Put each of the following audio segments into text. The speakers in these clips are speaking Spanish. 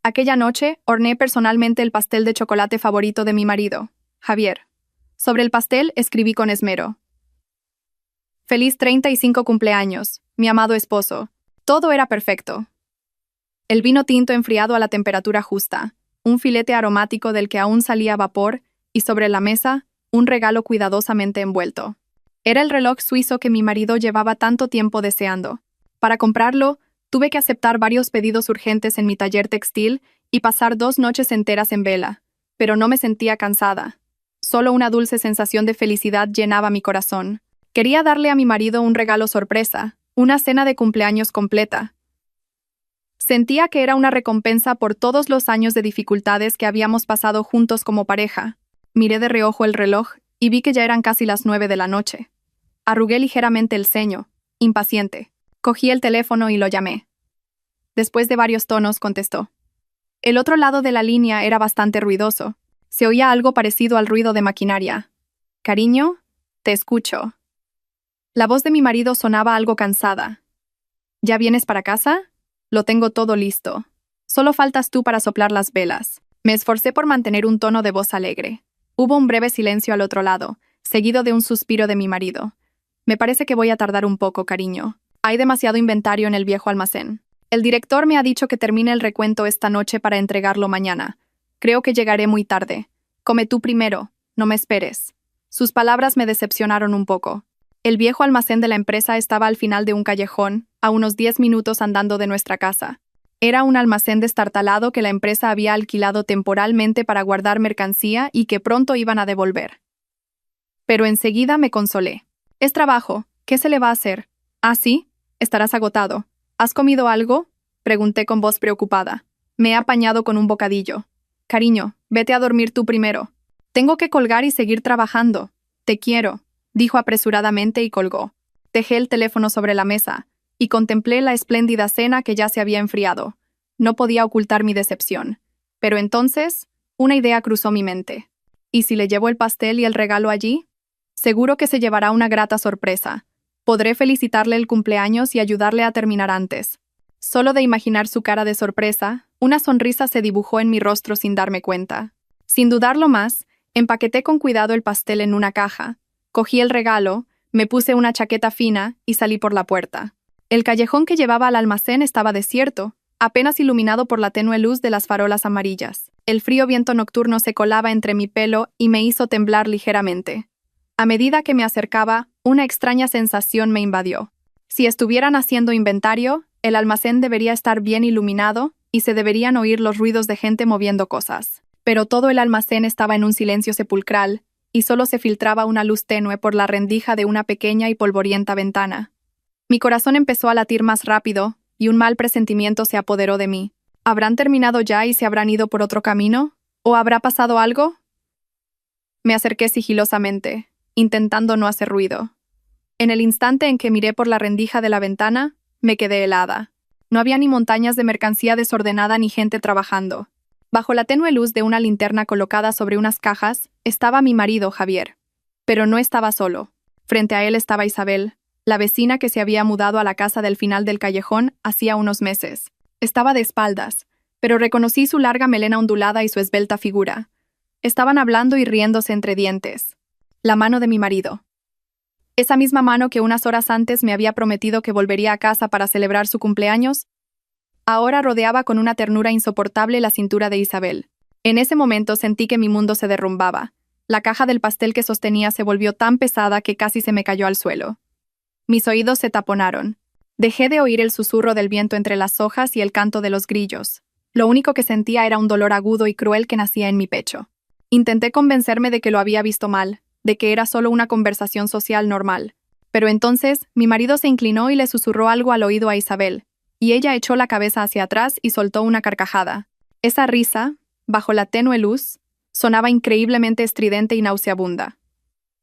Aquella noche, horneé personalmente el pastel de chocolate favorito de mi marido, Javier. Sobre el pastel escribí con esmero: «Feliz 35 cumpleaños, mi amado esposo». Todo era perfecto. El vino tinto enfriado a la temperatura justa, un filete aromático del que aún salía vapor, y sobre la mesa, un regalo cuidadosamente envuelto. Era el reloj suizo que mi marido llevaba tanto tiempo deseando. Para comprarlo, tuve que aceptar varios pedidos urgentes en mi taller textil y pasar 2 noches enteras en vela, pero no me sentía cansada. Solo una dulce sensación de felicidad llenaba mi corazón. Quería darle a mi marido un regalo sorpresa, una cena de cumpleaños completa. Sentía que era una recompensa por todos los años de dificultades que habíamos pasado juntos como pareja. Miré de reojo el reloj y vi que ya eran casi las 9 de la noche. Arrugué ligeramente el ceño, impaciente. Cogí el teléfono y lo llamé. Después de varios tonos, contestó. El otro lado de la línea era bastante ruidoso. Se oía algo parecido al ruido de maquinaria. «Cariño, te escucho». La voz de mi marido sonaba algo cansada. «¿Ya vienes para casa? Lo tengo todo listo. Solo faltas tú para soplar las velas». Me esforcé por mantener un tono de voz alegre. Hubo un breve silencio al otro lado, seguido de un suspiro de mi marido. «Me parece que voy a tardar un poco, cariño. Hay demasiado inventario en el viejo almacén. El director me ha dicho que termine el recuento esta noche para entregarlo mañana. Creo que llegaré muy tarde. Come tú primero, no me esperes». Sus palabras me decepcionaron un poco. El viejo almacén de la empresa estaba al final de un callejón, a unos 10 minutos andando de nuestra casa. Era un almacén destartalado que la empresa había alquilado temporalmente para guardar mercancía y que pronto iban a devolver. Pero enseguida me consolé. «Es trabajo, ¿qué se le va a hacer?» «Ah, sí, estarás agotado. ¿Has comido algo?», pregunté con voz preocupada. «Me he apañado con un bocadillo». «Cariño, vete a dormir tú primero. Tengo que colgar y seguir trabajando. Te quiero», dijo apresuradamente y colgó. Dejé el teléfono sobre la mesa y contemplé la espléndida cena que ya se había enfriado. No podía ocultar mi decepción. Pero entonces, una idea cruzó mi mente. ¿Y si le llevo el pastel y el regalo allí? Seguro que se llevará una grata sorpresa. Podré felicitarle el cumpleaños y ayudarle a terminar antes. Solo de imaginar su cara de sorpresa, una sonrisa se dibujó en mi rostro sin darme cuenta. Sin dudarlo más, empaqueté con cuidado el pastel en una caja, cogí el regalo, me puse una chaqueta fina y salí por la puerta. El callejón que llevaba al almacén estaba desierto, apenas iluminado por la tenue luz de las farolas amarillas. El frío viento nocturno se colaba entre mi pelo y me hizo temblar ligeramente. A medida que me acercaba, una extraña sensación me invadió. Si estuvieran haciendo inventario, el almacén debería estar bien iluminado y se deberían oír los ruidos de gente moviendo cosas. Pero todo el almacén estaba en un silencio sepulcral y solo se filtraba una luz tenue por la rendija de una pequeña y polvorienta ventana. Mi corazón empezó a latir más rápido y un mal presentimiento se apoderó de mí. ¿Habrán terminado ya y se habrán ido por otro camino? ¿O habrá pasado algo? Me acerqué sigilosamente, intentando no hacer ruido. En el instante en que miré por la rendija de la ventana, me quedé helada. No había ni montañas de mercancía desordenada ni gente trabajando. Bajo la tenue luz de una linterna colocada sobre unas cajas, estaba mi marido, Javier. Pero no estaba solo. Frente a él estaba Isabel, la vecina que se había mudado a la casa del final del callejón hacía unos meses. Estaba de espaldas, pero reconocí su larga melena ondulada y su esbelta figura. Estaban hablando y riéndose entre dientes. La mano de mi marido. Esa misma mano que unas horas antes me había prometido que volvería a casa para celebrar su cumpleaños, ahora rodeaba con una ternura insoportable la cintura de Isabel. En ese momento sentí que mi mundo se derrumbaba. La caja del pastel que sostenía se volvió tan pesada que casi se me cayó al suelo. Mis oídos se taponaron. Dejé de oír el susurro del viento entre las hojas y el canto de los grillos. Lo único que sentía era un dolor agudo y cruel que nacía en mi pecho. Intenté convencerme de que lo había visto mal, de que era solo una conversación social normal. Pero entonces, mi marido se inclinó y le susurró algo al oído a Isabel, y ella echó la cabeza hacia atrás y soltó una carcajada. Esa risa, bajo la tenue luz, sonaba increíblemente estridente y nauseabunda.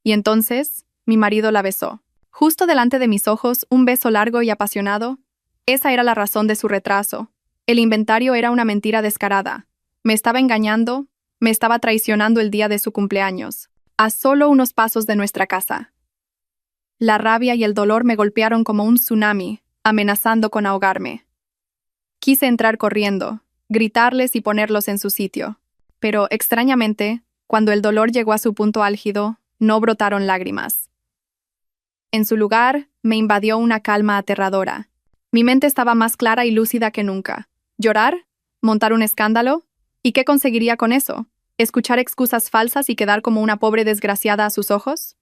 Y entonces, mi marido la besó. Justo delante de mis ojos, un beso largo y apasionado. Esa era la razón de su retraso. El inventario era una mentira descarada. Me estaba engañando, me estaba traicionando el día de su cumpleaños, a solo unos pasos de nuestra casa. La rabia y el dolor me golpearon como un tsunami, amenazando con ahogarme. Quise entrar corriendo, gritarles y ponerlos en su sitio. Pero, extrañamente, cuando el dolor llegó a su punto álgido, no brotaron lágrimas. En su lugar, me invadió una calma aterradora. Mi mente estaba más clara y lúcida que nunca. ¿Llorar? ¿Montar un escándalo? ¿Y qué conseguiría con eso? ¿Escuchar excusas falsas y quedar como una pobre desgraciada a sus ojos?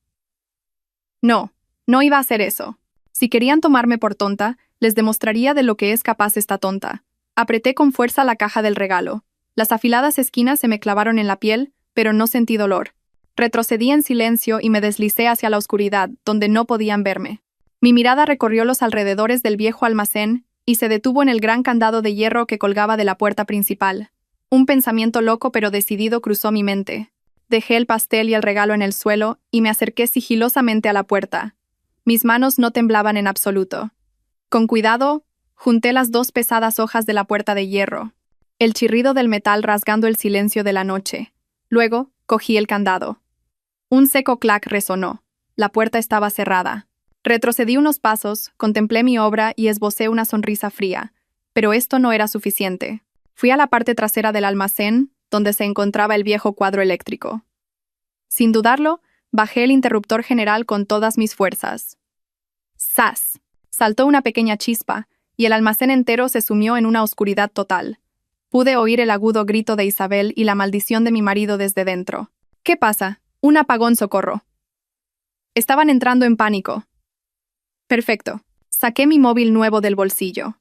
No, no iba a hacer eso. Si querían tomarme por tonta, les demostraría de lo que es capaz esta tonta. Apreté con fuerza la caja del regalo. Las afiladas esquinas se me clavaron en la piel, pero no sentí dolor. Retrocedí en silencio y me deslicé hacia la oscuridad, donde no podían verme. Mi mirada recorrió los alrededores del viejo almacén y se detuvo en el gran candado de hierro que colgaba de la puerta principal. Un pensamiento loco pero decidido cruzó mi mente. Dejé el pastel y el regalo en el suelo y me acerqué sigilosamente a la puerta. Mis manos no temblaban en absoluto. Con cuidado, junté las dos pesadas hojas de la puerta de hierro, el chirrido del metal rasgando el silencio de la noche. Luego, cogí el candado. Un seco clac resonó. La puerta estaba cerrada. Retrocedí unos pasos, contemplé mi obra y esbocé una sonrisa fría. Pero esto no era suficiente. Fui a la parte trasera del almacén, donde se encontraba el viejo cuadro eléctrico. Sin dudarlo, bajé el interruptor general con todas mis fuerzas. ¡Zas! Saltó una pequeña chispa, y el almacén entero se sumió en una oscuridad total. Pude oír el agudo grito de Isabel y la maldición de mi marido desde dentro. ¿Qué pasa? Un apagón, socorro. Estaban entrando en pánico. Perfecto. Saqué mi móvil nuevo del bolsillo.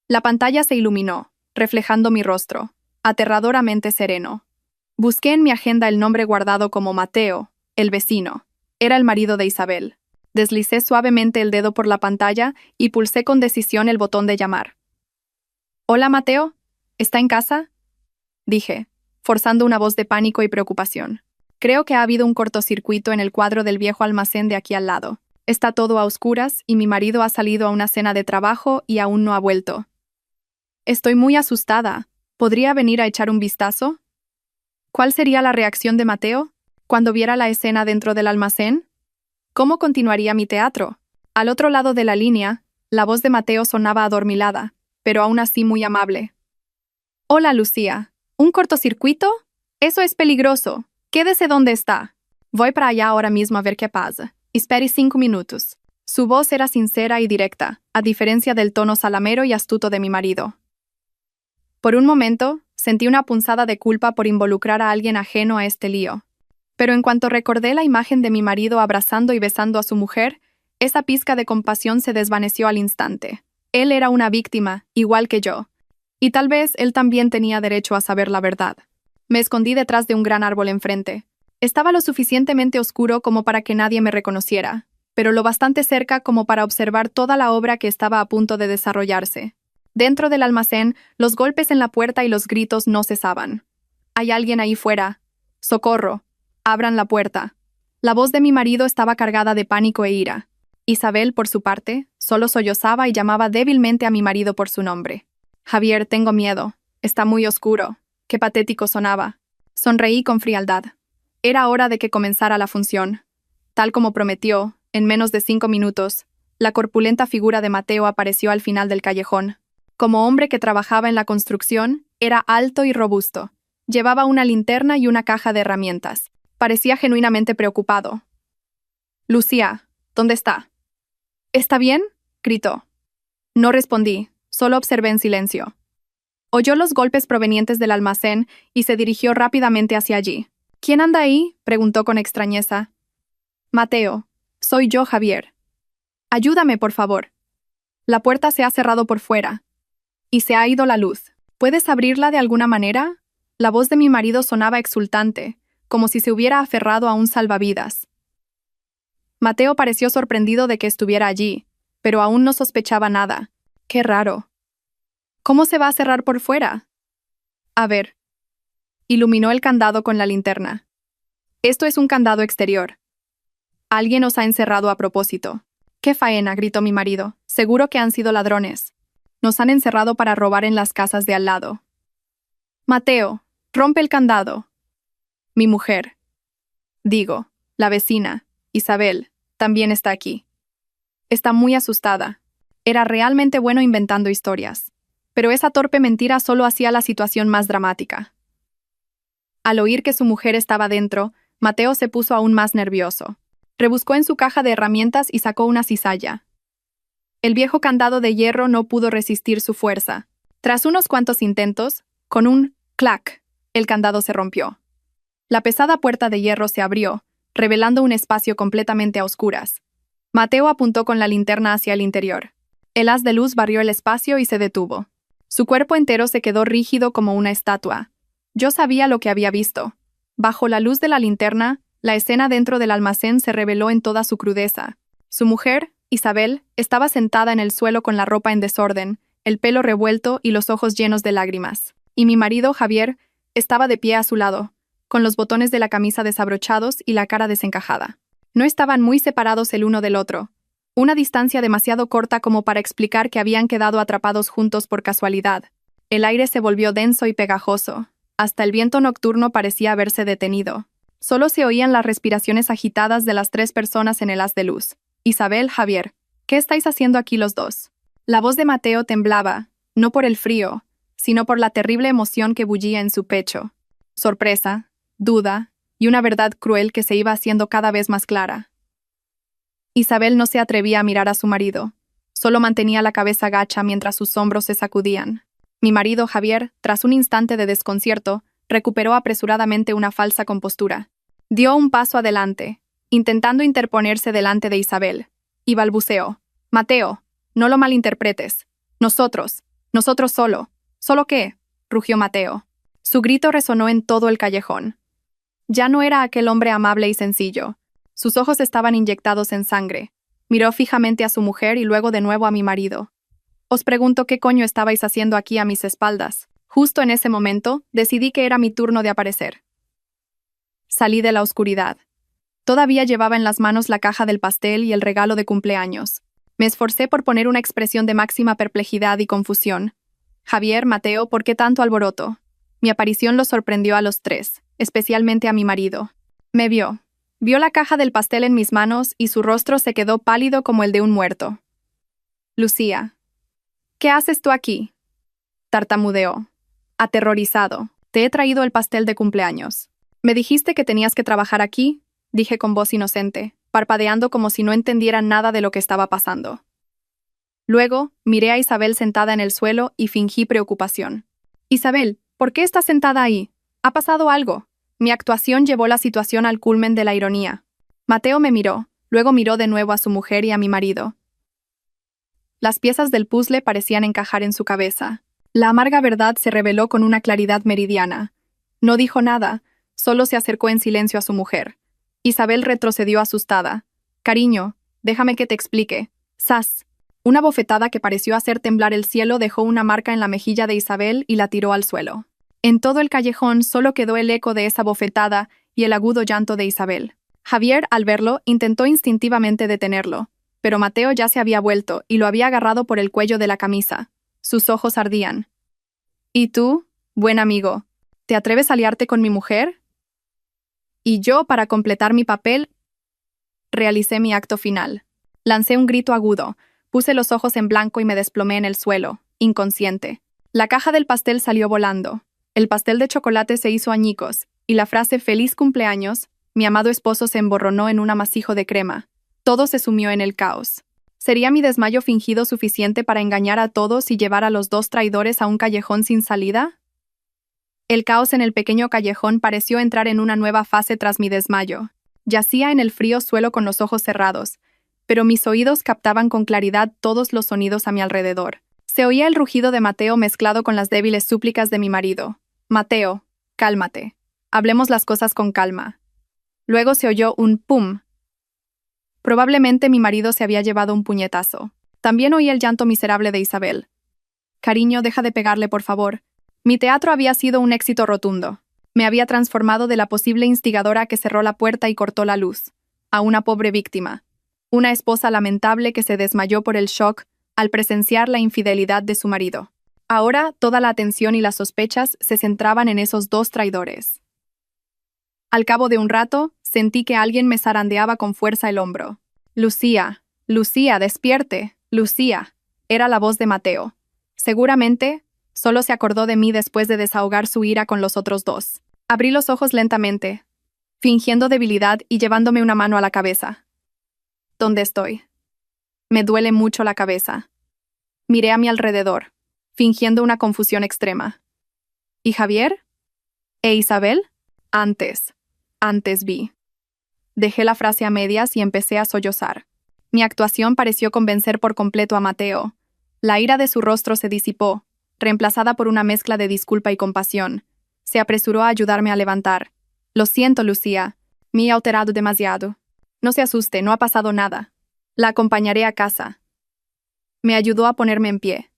La pantalla se iluminó, reflejando mi rostro, aterradoramente sereno. Busqué en mi agenda el nombre guardado como Mateo, el vecino. Era el marido de Isabel. Deslicé suavemente el dedo por la pantalla y pulsé con decisión el botón de llamar. «Hola, Mateo. ¿Está en casa?», dije, forzando una voz de pánico y preocupación. Creo que ha habido un cortocircuito en el cuadro del viejo almacén de aquí al lado. Está todo a oscuras y mi marido ha salido a una cena de trabajo y aún no ha vuelto. Estoy muy asustada. ¿Podría venir a echar un vistazo? ¿Cuál sería la reacción de Mateo cuando viera la escena dentro del almacén? ¿Cómo continuaría mi teatro? Al otro lado de la línea, la voz de Mateo sonaba adormilada, pero aún así muy amable. «Hola, Lucía. ¿Un cortocircuito? Eso es peligroso. Quédese donde está. Voy para allá ahora mismo a ver qué pasa. Espere 5 minutos». Su voz era sincera y directa, a diferencia del tono salamero y astuto de mi marido. Por un momento, sentí una punzada de culpa por involucrar a alguien ajeno a este lío. Pero en cuanto recordé la imagen de mi marido abrazando y besando a su mujer, esa pizca de compasión se desvaneció al instante. Él era una víctima, igual que yo. Y tal vez él también tenía derecho a saber la verdad. Me escondí detrás de un gran árbol enfrente. Estaba lo suficientemente oscuro como para que nadie me reconociera, pero lo bastante cerca como para observar toda la obra que estaba a punto de desarrollarse. Dentro del almacén, los golpes en la puerta y los gritos no cesaban. «Hay alguien ahí fuera. ¡Socorro! Abran la puerta». La voz de mi marido estaba cargada de pánico e ira. Isabel, por su parte, solo sollozaba y llamaba débilmente a mi marido por su nombre. «Javier, tengo miedo. Está muy oscuro». Qué patético sonaba. Sonreí con frialdad. Era hora de que comenzara la función. Tal como prometió, en menos de 5 minutos, la corpulenta figura de Mateo apareció al final del callejón. Como hombre que trabajaba en la construcción, era alto y robusto. Llevaba una linterna y una caja de herramientas. Parecía genuinamente preocupado. «Lucía, ¿dónde está?» «¿Está bien?», gritó. No respondí, solo observé en silencio. Oyó los golpes provenientes del almacén y se dirigió rápidamente hacia allí. «¿Quién anda ahí?», preguntó con extrañeza. «Mateo, soy yo, Javier. Ayúdame, por favor. La puerta se ha cerrado por fuera. Y se ha ido la luz. ¿Puedes abrirla de alguna manera?». La voz de mi marido sonaba exultante, como si se hubiera aferrado a un salvavidas. Mateo pareció sorprendido de que estuviera allí, pero aún no sospechaba nada. «Qué raro. ¿Cómo se va a cerrar por fuera?». «A ver». Iluminó el candado con la linterna. «Esto es un candado exterior. Alguien os ha encerrado a propósito». «¡Qué faena!», gritó mi marido. «Seguro que han sido ladrones. Nos han encerrado para robar en las casas de al lado». «Mateo, rompe el candado». Mi mujer. Digo, la vecina, Isabel, también está aquí. Está muy asustada. Era realmente bueno inventando historias. Pero esa torpe mentira solo hacía la situación más dramática. Al oír que su mujer estaba dentro, Mateo se puso aún más nervioso. Rebuscó en su caja de herramientas y sacó una cizalla. El viejo candado de hierro no pudo resistir su fuerza. Tras unos cuantos intentos, con un clac, el candado se rompió. La pesada puerta de hierro se abrió, revelando un espacio completamente a oscuras. Mateo apuntó con la linterna hacia el interior. El haz de luz barrió el espacio y se detuvo. Su cuerpo entero se quedó rígido como una estatua. Yo sabía lo que había visto. Bajo la luz de la linterna, la escena dentro del almacén se reveló en toda su crudeza. Su mujer, Isabel, estaba sentada en el suelo con la ropa en desorden, el pelo revuelto y los ojos llenos de lágrimas. Y mi marido, Javier, estaba de pie a su lado, con los botones de la camisa desabrochados y la cara desencajada. No estaban muy separados el uno del otro. Una distancia demasiado corta como para explicar que habían quedado atrapados juntos por casualidad. El aire se volvió denso y pegajoso. Hasta el viento nocturno parecía haberse detenido. Solo se oían las respiraciones agitadas de las tres personas en el haz de luz. Isabel, Javier, ¿qué estáis haciendo aquí los dos? La voz de Mateo temblaba, no por el frío, sino por la terrible emoción que bullía en su pecho. Sorpresa, duda y una verdad cruel que se iba haciendo cada vez más clara. Isabel no se atrevía a mirar a su marido. Solo mantenía la cabeza gacha mientras sus hombros se sacudían. Mi marido, Javier, tras un instante de desconcierto, recuperó apresuradamente una falsa compostura. Dio un paso adelante, intentando interponerse delante de Isabel, y balbuceó: «Mateo, no lo malinterpretes. Nosotros solo». «¿Solo qué?», rugió Mateo. Su grito resonó en todo el callejón. Ya no era aquel hombre amable y sencillo. Sus ojos estaban inyectados en sangre. Miró fijamente a su mujer y luego de nuevo a mi marido. «Os pregunto qué coño estabais haciendo aquí a mis espaldas». Justo en ese momento, decidí que era mi turno de aparecer. Salí de la oscuridad. Todavía llevaba en las manos la caja del pastel y el regalo de cumpleaños. Me esforcé por poner una expresión de máxima perplejidad y confusión. «Javier, Mateo, ¿por qué tanto alboroto?». Mi aparición los sorprendió a los tres, especialmente a mi marido. Me vio la caja del pastel en mis manos y su rostro se quedó pálido como el de un muerto. «Lucía, ¿qué haces tú aquí?», tartamudeó. Aterrorizado, «Te he traído el pastel de cumpleaños». «Me dijiste que tenías que trabajar aquí», dije con voz inocente, parpadeando como si no entendiera nada de lo que estaba pasando. Luego, miré a Isabel sentada en el suelo y fingí preocupación. «Isabel, ¿por qué estás sentada ahí? ¿Ha pasado algo?». Mi actuación llevó la situación al culmen de la ironía. Mateo me miró, luego miró de nuevo a su mujer y a mi marido. Las piezas del puzzle parecían encajar en su cabeza. La amarga verdad se reveló con una claridad meridiana. No dijo nada, solo se acercó en silencio a su mujer. Isabel retrocedió asustada. «Cariño, déjame que te explique». ¡Zas! Una bofetada que pareció hacer temblar el cielo dejó una marca en la mejilla de Isabel y la tiró al suelo. En todo el callejón solo quedó el eco de esa bofetada y el agudo llanto de Isabel. Javier, al verlo, intentó instintivamente detenerlo, pero Mateo ya se había vuelto y lo había agarrado por el cuello de la camisa. Sus ojos ardían. «¿Y tú, buen amigo, te atreves a liarte con mi mujer?». Y yo, para completar mi papel, realicé mi acto final. Lancé un grito agudo, puse los ojos en blanco y me desplomé en el suelo, inconsciente. La caja del pastel salió volando. El pastel de chocolate se hizo añicos, y la frase «Feliz cumpleaños», mi amado esposo, se emborronó en un amasijo de crema. Todo se sumió en el caos. ¿Sería mi desmayo fingido suficiente para engañar a todos y llevar a los dos traidores a un callejón sin salida? El caos en el pequeño callejón pareció entrar en una nueva fase tras mi desmayo. Yacía en el frío suelo con los ojos cerrados, pero mis oídos captaban con claridad todos los sonidos a mi alrededor. Se oía el rugido de Mateo mezclado con las débiles súplicas de mi marido. «Mateo, cálmate. Hablemos las cosas con calma». Luego se oyó un pum. Probablemente mi marido se había llevado un puñetazo. También oí el llanto miserable de Isabel. «Cariño, deja de pegarle, por favor». Mi teatro había sido un éxito rotundo. Me había transformado de la posible instigadora que cerró la puerta y cortó la luz, a una pobre víctima. Una esposa lamentable que se desmayó por el shock al presenciar la infidelidad de su marido. Ahora, toda la atención y las sospechas se centraban en esos dos traidores. Al cabo de un rato, sentí que alguien me zarandeaba con fuerza el hombro. «Lucía, Lucía, despierte, Lucía». Era la voz de Mateo. Seguramente, Solo se acordó de mí después de desahogar su ira con los otros dos. Abrí los ojos lentamente, fingiendo debilidad y llevándome una mano a la cabeza. ¿Dónde estoy? Me duele mucho la cabeza. Miré a mi alrededor, fingiendo una confusión extrema. ¿Y Javier? ¿E Isabel? Antes vi. Dejé la frase a medias y empecé a sollozar. Mi actuación pareció convencer por completo a Mateo. La ira de su rostro se disipó, reemplazada por una mezcla de disculpa y compasión. Se apresuró a ayudarme a levantar. Lo siento, Lucía. Me he alterado demasiado. No se asuste, no ha pasado nada. La acompañaré a casa. Me ayudó a ponerme en pie.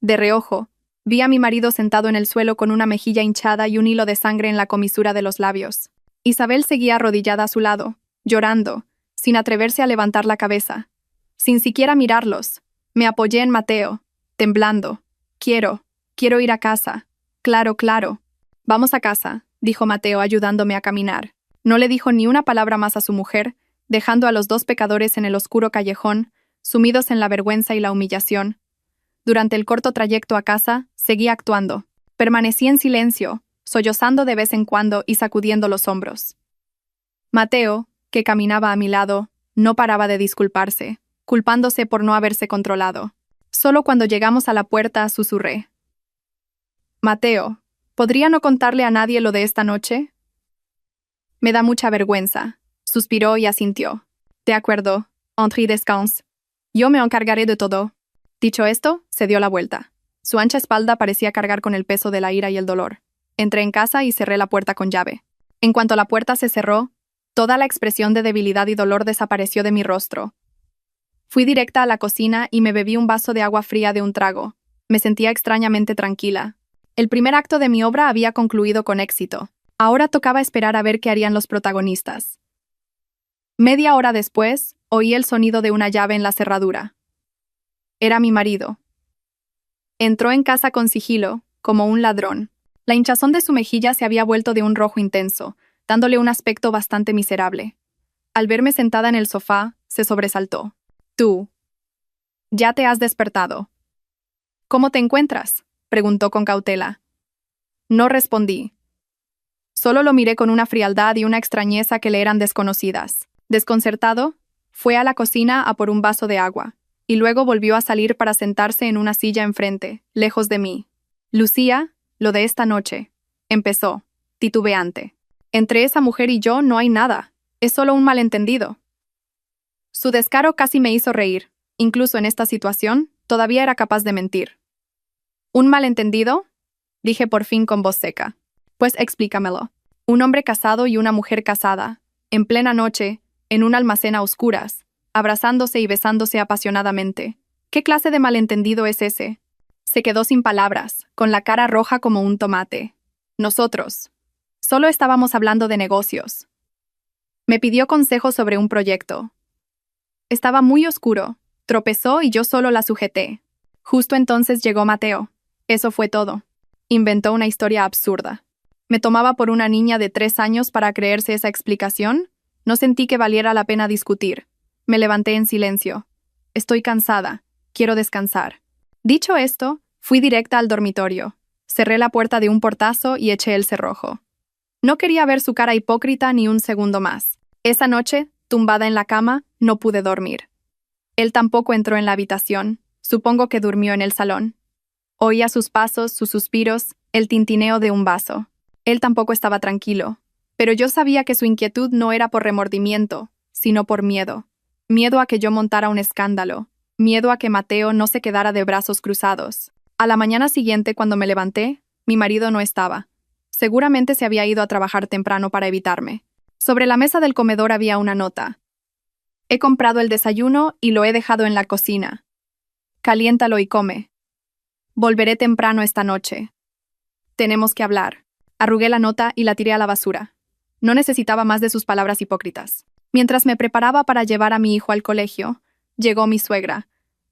De reojo, vi a mi marido sentado en el suelo con una mejilla hinchada y un hilo de sangre en la comisura de los labios. Isabel seguía arrodillada a su lado, llorando, sin atreverse a levantar la cabeza. Sin siquiera mirarlos, me apoyé en Mateo, temblando. Quiero ir a casa. Claro. Vamos a casa, dijo Mateo ayudándome a caminar. No le dijo ni una palabra más a su mujer, dejando a los dos pecadores en el oscuro callejón, sumidos en la vergüenza y la humillación. Durante el corto trayecto a casa, seguí actuando. Permanecí en silencio, sollozando de vez en cuando y sacudiendo los hombros. Mateo, que caminaba a mi lado, no paraba de disculparse, culpándose por no haberse controlado. Solo cuando llegamos a la puerta susurré. Mateo, ¿podría no contarle a nadie lo de esta noche? Me da mucha vergüenza, suspiró y asintió. De acuerdo, entre y descanse. Yo me encargaré de todo. Dicho esto, se dio la vuelta. Su ancha espalda parecía cargar con el peso de la ira y el dolor. Entré en casa y cerré la puerta con llave. En cuanto la puerta se cerró, toda la expresión de debilidad y dolor desapareció de mi rostro. Fui directa a la cocina y me bebí un vaso de agua fría de un trago. Me sentía extrañamente tranquila. El primer acto de mi obra había concluido con éxito. Ahora tocaba esperar a ver qué harían los protagonistas. Media hora después, oí el sonido de una llave en la cerradura. Era mi marido. Entró en casa con sigilo, como un ladrón. La hinchazón de su mejilla se había vuelto de un rojo intenso, dándole un aspecto bastante miserable. Al verme sentada en el sofá, se sobresaltó. «Tú. Ya te has despertado». «¿Cómo te encuentras?», preguntó con cautela. No respondí. Solo lo miré con una frialdad y una extrañeza que le eran desconocidas. Desconcertado, fue a la cocina a por un vaso de agua, y luego volvió a salir para sentarse en una silla enfrente, lejos de mí. «Lucía, lo de esta noche», empezó, titubeante. «Entre esa mujer y yo no hay nada. Es solo un malentendido». Su descaro casi me hizo reír. Incluso en esta situación, todavía era capaz de mentir. «¿Un malentendido?», dije por fin con voz seca. «Pues explícamelo. Un hombre casado y una mujer casada, en plena noche, en un almacén a oscuras, abrazándose y besándose apasionadamente. ¿Qué clase de malentendido es ese?». Se quedó sin palabras, con la cara roja como un tomate. Nosotros. Solo estábamos hablando de negocios. Me pidió consejo sobre un proyecto. Estaba muy oscuro, tropezó y yo solo la sujeté. Justo entonces llegó Mateo. Eso fue todo. Inventó una historia absurda. ¿Me tomaba por una niña de 3 años para creerse esa explicación? No sentí que valiera la pena discutir. Me levanté en silencio. Estoy cansada. Quiero descansar. Dicho esto, fui directa al dormitorio. Cerré la puerta de un portazo y eché el cerrojo. No quería ver su cara hipócrita ni un segundo más. Esa noche, tumbada en la cama, no pude dormir. Él tampoco entró en la habitación. Supongo que durmió en el salón. Oía sus pasos, sus suspiros, el tintineo de un vaso. Él tampoco estaba tranquilo. Pero yo sabía que su inquietud no era por remordimiento, sino por miedo. Miedo a que yo montara un escándalo. Miedo a que Mateo no se quedara de brazos cruzados. A la mañana siguiente, cuando me levanté, mi marido no estaba. Seguramente se había ido a trabajar temprano para evitarme. Sobre la mesa del comedor había una nota. «He comprado el desayuno y lo he dejado en la cocina. Caliéntalo y come. Volveré temprano esta noche. Tenemos que hablar». Arrugué la nota y la tiré a la basura. No necesitaba más de sus palabras hipócritas. Mientras me preparaba para llevar a mi hijo al colegio, llegó mi suegra.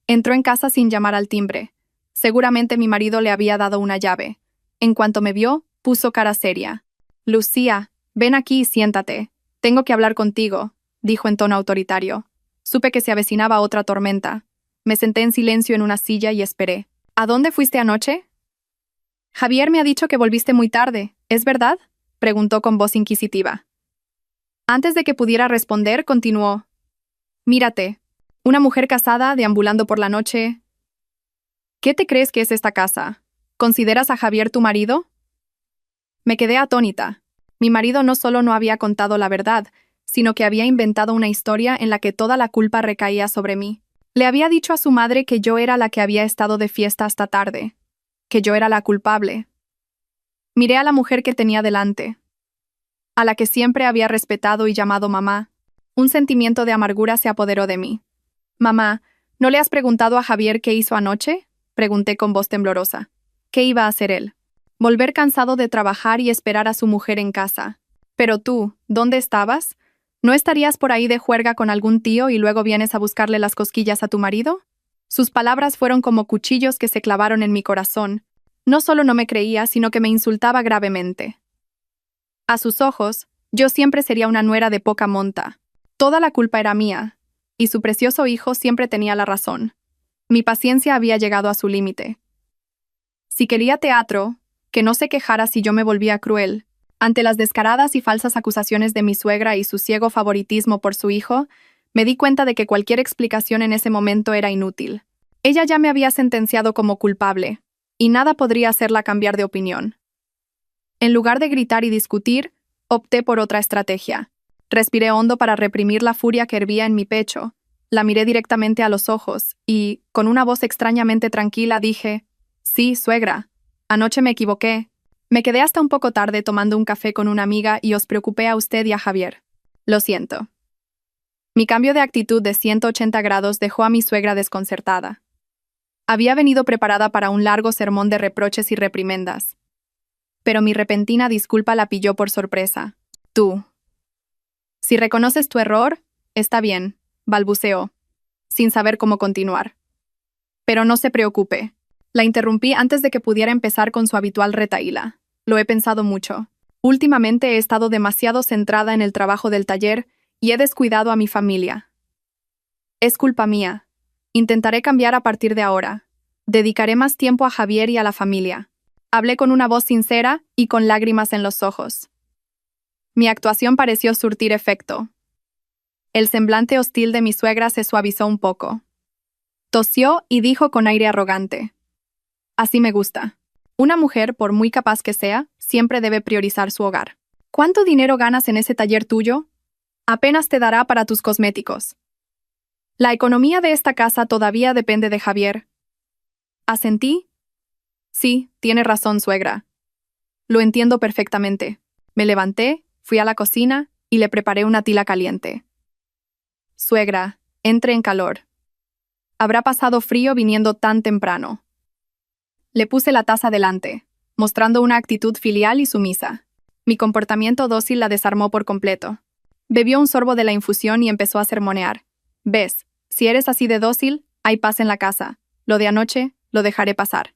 Entró en casa sin llamar al timbre. Seguramente mi marido le había dado una llave. En cuanto me vio, puso cara seria. «Lucía, ven aquí y siéntate. Tengo que hablar contigo», dijo en tono autoritario. Supe que se avecinaba otra tormenta. Me senté en silencio en una silla y esperé. «¿A dónde fuiste anoche?». Javier me ha dicho que volviste muy tarde, ¿es verdad? Preguntó con voz inquisitiva. Antes de que pudiera responder, continuó. Mírate, una mujer casada deambulando por la noche. ¿Qué te crees que es esta casa? ¿Consideras a Javier tu marido? Me quedé atónita. Mi marido no solo no había contado la verdad, sino que había inventado una historia en la que toda la culpa recaía sobre mí. Le había dicho a su madre que yo era la que había estado de fiesta hasta tarde, que yo era la culpable. Miré a la mujer que tenía delante, a la que siempre había respetado y llamado mamá. Un sentimiento de amargura se apoderó de mí. Mamá, ¿no le has preguntado a Javier qué hizo anoche? Pregunté con voz temblorosa. ¿Qué iba a hacer él? Volver cansado de trabajar y esperar a su mujer en casa. Pero tú, ¿dónde estabas? ¿No estarías por ahí de juerga con algún tío y luego vienes a buscarle las cosquillas a tu marido? Sus palabras fueron como cuchillos que se clavaron en mi corazón. No solo no me creía, sino que me insultaba gravemente. A sus ojos, yo siempre sería una nuera de poca monta. Toda la culpa era mía, y su precioso hijo siempre tenía la razón. Mi paciencia había llegado a su límite. Si quería teatro, que no se quejara si yo me volvía cruel. Ante las descaradas y falsas acusaciones de mi suegra y su ciego favoritismo por su hijo, me di cuenta de que cualquier explicación en ese momento era inútil. Ella ya me había sentenciado como culpable, y nada podría hacerla cambiar de opinión. En lugar de gritar y discutir, opté por otra estrategia. Respiré hondo para reprimir la furia que hervía en mi pecho. La miré directamente a los ojos y, con una voz extrañamente tranquila, dije: «Sí, suegra. Anoche me equivoqué. Me quedé hasta un poco tarde tomando un café con una amiga y os preocupé a usted y a Javier. Lo siento». Mi cambio de actitud de 180 grados dejó a mi suegra desconcertada. Había venido preparada para un largo sermón de reproches y reprimendas. Pero mi repentina disculpa la pilló por sorpresa. «Tú. Si reconoces tu error, está bien», balbuceó, sin saber cómo continuar. «Pero no se preocupe». La interrumpí antes de que pudiera empezar con su habitual retahíla. «Lo he pensado mucho. Últimamente he estado demasiado centrada en el trabajo del taller y he descuidado a mi familia. Es culpa mía. Intentaré cambiar a partir de ahora. Dedicaré más tiempo a Javier y a la familia». Hablé con una voz sincera y con lágrimas en los ojos. Mi actuación pareció surtir efecto. El semblante hostil de mi suegra se suavizó un poco. Tosió y dijo con aire arrogante: «Así me gusta. Una mujer, por muy capaz que sea, siempre debe priorizar su hogar. ¿Cuánto dinero ganas en ese taller tuyo? Apenas te dará para tus cosméticos. La economía de esta casa todavía depende de Javier». Asentí. «Sí, tiene razón, suegra. Lo entiendo perfectamente». Me levanté, fui a la cocina y le preparé una tila caliente. «Suegra, entre en calor. Habrá pasado frío viniendo tan temprano». Le puse la taza delante, mostrando una actitud filial y sumisa. Mi comportamiento dócil la desarmó por completo. Bebió un sorbo de la infusión y empezó a sermonear. «Ves, si eres así de dócil, hay paz en la casa. Lo de anoche, lo dejaré pasar.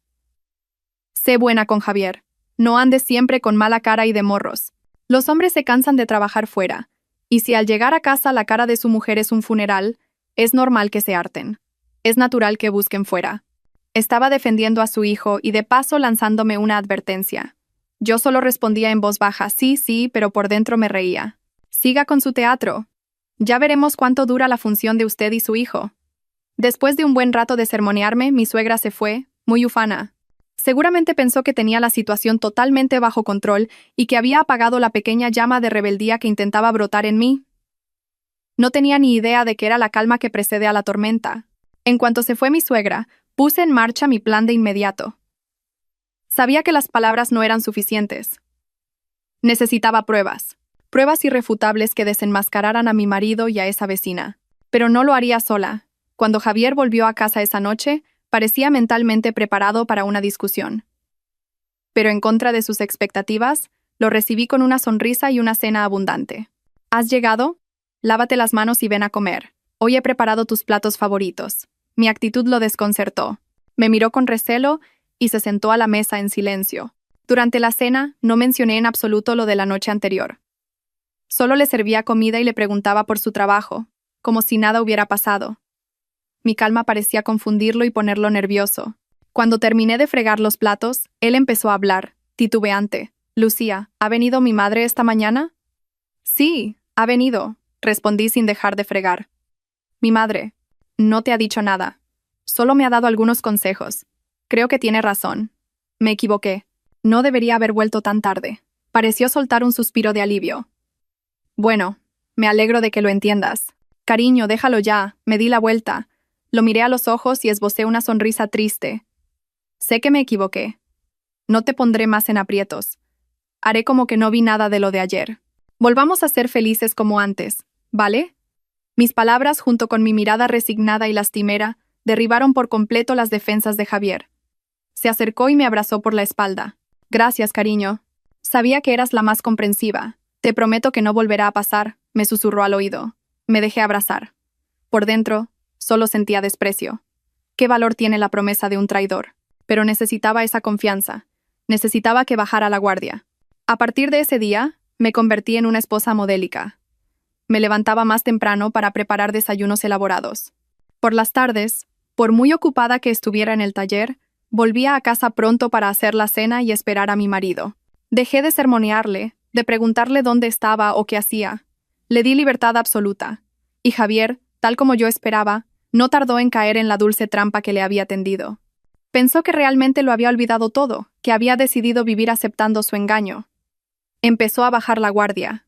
Sé buena con Javier. No andes siempre con mala cara y de morros. Los hombres se cansan de trabajar fuera, y si al llegar a casa la cara de su mujer es un funeral, es normal que se harten. Es natural que busquen fuera». Estaba defendiendo a su hijo y de paso lanzándome una advertencia. Yo solo respondía en voz baja: «Sí, sí», pero por dentro me reía. «Siga con su teatro. Ya veremos cuánto dura la función de usted y su hijo». Después de un buen rato de sermonearme, mi suegra se fue, muy ufana. Seguramente pensó que tenía la situación totalmente bajo control y que había apagado la pequeña llama de rebeldía que intentaba brotar en mí. No tenía ni idea de que era la calma que precede a la tormenta. En cuanto se fue mi suegra, puse en marcha mi plan de inmediato. Sabía que las palabras no eran suficientes. Necesitaba pruebas. Pruebas irrefutables que desenmascararan a mi marido y a esa vecina. Pero no lo haría sola. Cuando Javier volvió a casa esa noche, parecía mentalmente preparado para una discusión. Pero en contra de sus expectativas, lo recibí con una sonrisa y una cena abundante. «¿Has llegado? Lávate las manos y ven a comer. Hoy he preparado tus platos favoritos». Mi actitud lo desconcertó. Me miró con recelo y se sentó a la mesa en silencio. Durante la cena, no mencioné en absoluto lo de la noche anterior. Solo le servía comida y le preguntaba por su trabajo, como si nada hubiera pasado. Mi calma parecía confundirlo y ponerlo nervioso. Cuando terminé de fregar los platos, él empezó a hablar, titubeante. Lucía, ¿ha venido mi madre esta mañana? Sí, ha venido, respondí sin dejar de fregar. Mi madre. No te ha dicho nada. Solo me ha dado algunos consejos. Creo que tiene razón. Me equivoqué. No debería haber vuelto tan tarde. Pareció soltar un suspiro de alivio. Bueno, me alegro de que lo entiendas. Cariño, déjalo ya. Me di la vuelta. Lo miré a los ojos y esbocé una sonrisa triste. Sé que me equivoqué. No te pondré más en aprietos. Haré como que no vi nada de lo de ayer. Volvamos a ser felices como antes, ¿vale? Mis palabras, junto con mi mirada resignada y lastimera, derribaron por completo las defensas de Javier. Se acercó y me abrazó por la espalda. Gracias, cariño. Sabía que eras la más comprensiva. Te prometo que no volverá a pasar, me susurró al oído. Me dejé abrazar. Por dentro, solo sentía desprecio. ¿Qué valor tiene la promesa de un traidor? Pero necesitaba esa confianza. Necesitaba que bajara la guardia. A partir de ese día, me convertí en una esposa modélica. Me levantaba más temprano para preparar desayunos elaborados. Por las tardes, por muy ocupada que estuviera en el taller, volvía a casa pronto para hacer la cena y esperar a mi marido. Dejé de sermonearle, de preguntarle dónde estaba o qué hacía. Le di libertad absoluta. Y Javier, tal como yo esperaba, no tardó en caer en la dulce trampa que le había tendido. Pensó que realmente lo había olvidado todo, que había decidido vivir aceptando su engaño. Empezó a bajar la guardia.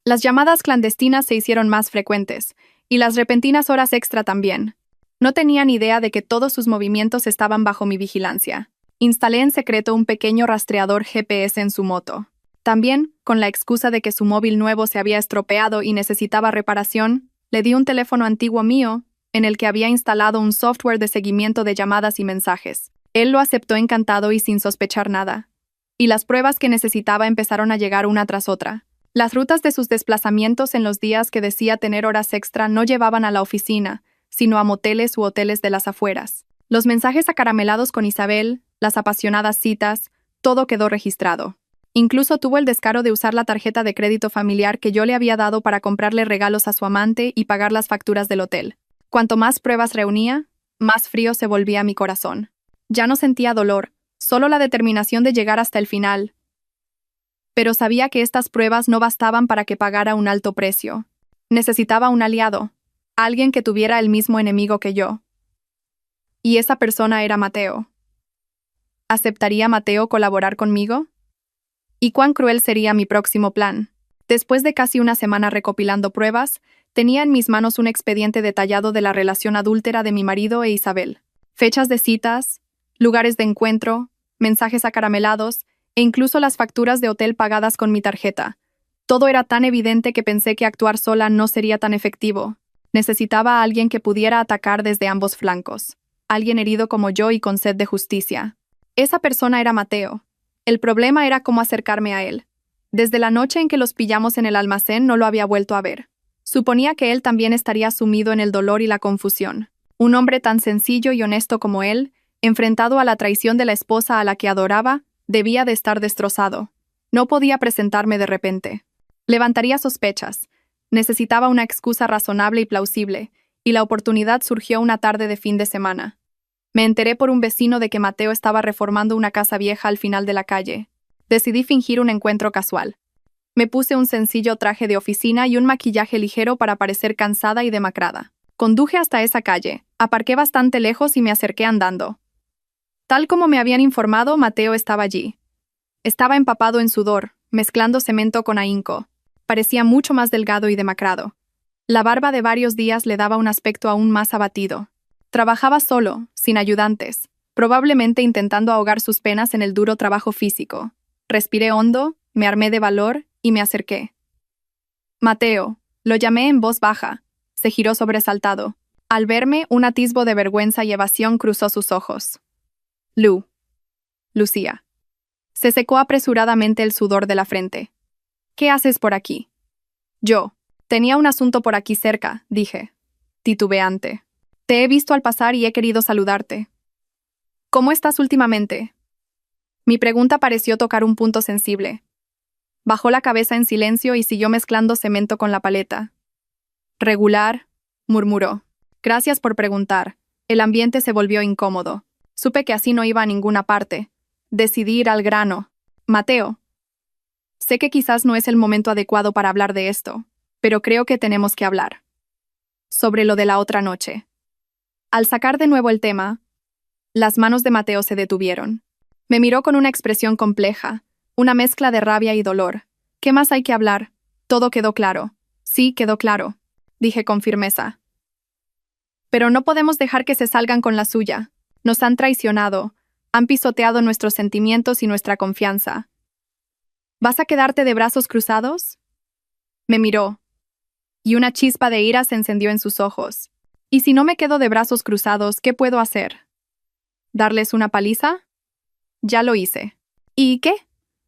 Las llamadas clandestinas se hicieron más frecuentes, y las repentinas horas extra también. No tenía ni idea de que todos sus movimientos estaban bajo mi vigilancia. Instalé en secreto un pequeño rastreador GPS en su moto. También, con la excusa de que su móvil nuevo se había estropeado y necesitaba reparación, le di un teléfono antiguo mío, en el que había instalado un software de seguimiento de llamadas y mensajes. Él lo aceptó encantado y sin sospechar nada. Y las pruebas que necesitaba empezaron a llegar una tras otra. Las rutas de sus desplazamientos en los días que decía tener horas extra no llevaban a la oficina, sino a moteles u hoteles de las afueras. Los mensajes acaramelados con Isabel, las apasionadas citas, todo quedó registrado. Incluso tuvo el descaro de usar la tarjeta de crédito familiar que yo le había dado para comprarle regalos a su amante y pagar las facturas del hotel. Cuanto más pruebas reunía, más frío se volvía mi corazón. Ya no sentía dolor, solo la determinación de llegar hasta el final. Pero sabía que estas pruebas no bastaban para que pagara un alto precio. Necesitaba un aliado, alguien que tuviera el mismo enemigo que yo. Y esa persona era Mateo. ¿Aceptaría Mateo colaborar conmigo? ¿Y cuán cruel sería mi próximo plan? Después de casi una semana recopilando pruebas, tenía en mis manos un expediente detallado de la relación adúltera de mi marido e Isabel. Fechas de citas, lugares de encuentro, mensajes acaramelados e incluso las facturas de hotel pagadas con mi tarjeta. Todo era tan evidente que pensé que actuar sola no sería tan efectivo. Necesitaba a alguien que pudiera atacar desde ambos flancos. Alguien herido como yo y con sed de justicia. Esa persona era Mateo. El problema era cómo acercarme a él. Desde la noche en que los pillamos en el almacén no lo había vuelto a ver. Suponía que él también estaría sumido en el dolor y la confusión. Un hombre tan sencillo y honesto como él, enfrentado a la traición de la esposa a la que adoraba, debía de estar destrozado. No podía presentarme de repente. Levantaría sospechas. Necesitaba una excusa razonable y plausible, y la oportunidad surgió una tarde de fin de semana. Me enteré por un vecino de que Mateo estaba reformando una casa vieja al final de la calle. Decidí fingir un encuentro casual. Me puse un sencillo traje de oficina y un maquillaje ligero para parecer cansada y demacrada. Conduje hasta esa calle, aparqué bastante lejos y me acerqué andando. Tal como me habían informado, Mateo estaba allí. Estaba empapado en sudor, mezclando cemento con ahínco. Parecía mucho más delgado y demacrado. La barba de varios días le daba un aspecto aún más abatido. Trabajaba solo, sin ayudantes, probablemente intentando ahogar sus penas en el duro trabajo físico. Respiré hondo, me armé de valor y me acerqué. Mateo, lo llamé en voz baja. Se giró sobresaltado. Al verme, un atisbo de vergüenza y evasión cruzó sus ojos. Lucía. Se secó apresuradamente el sudor de la frente. ¿Qué haces por aquí? Yo. Tenía un asunto por aquí cerca, dije, titubeante. Te he visto al pasar y he querido saludarte. ¿Cómo estás últimamente? Mi pregunta pareció tocar un punto sensible. Bajó la cabeza en silencio y siguió mezclando cemento con la paleta. Regular, murmuró. Gracias por preguntar. El ambiente se volvió incómodo. Supe que así no iba a ninguna parte. Decidí ir al grano. Mateo. Sé que quizás no es el momento adecuado para hablar de esto, pero creo que tenemos que hablar. Sobre lo de la otra noche. Al sacar de nuevo el tema, las manos de Mateo se detuvieron. Me miró con una expresión compleja, una mezcla de rabia y dolor. ¿Qué más hay que hablar? Todo quedó claro. Sí, quedó claro, dije con firmeza. Pero no podemos dejar que se salgan con la suya. Nos han traicionado, han pisoteado nuestros sentimientos y nuestra confianza. ¿Vas a quedarte de brazos cruzados? Me miró, y una chispa de ira se encendió en sus ojos. ¿Y si no me quedo de brazos cruzados, qué puedo hacer? ¿Darles una paliza? Ya lo hice. ¿Y qué?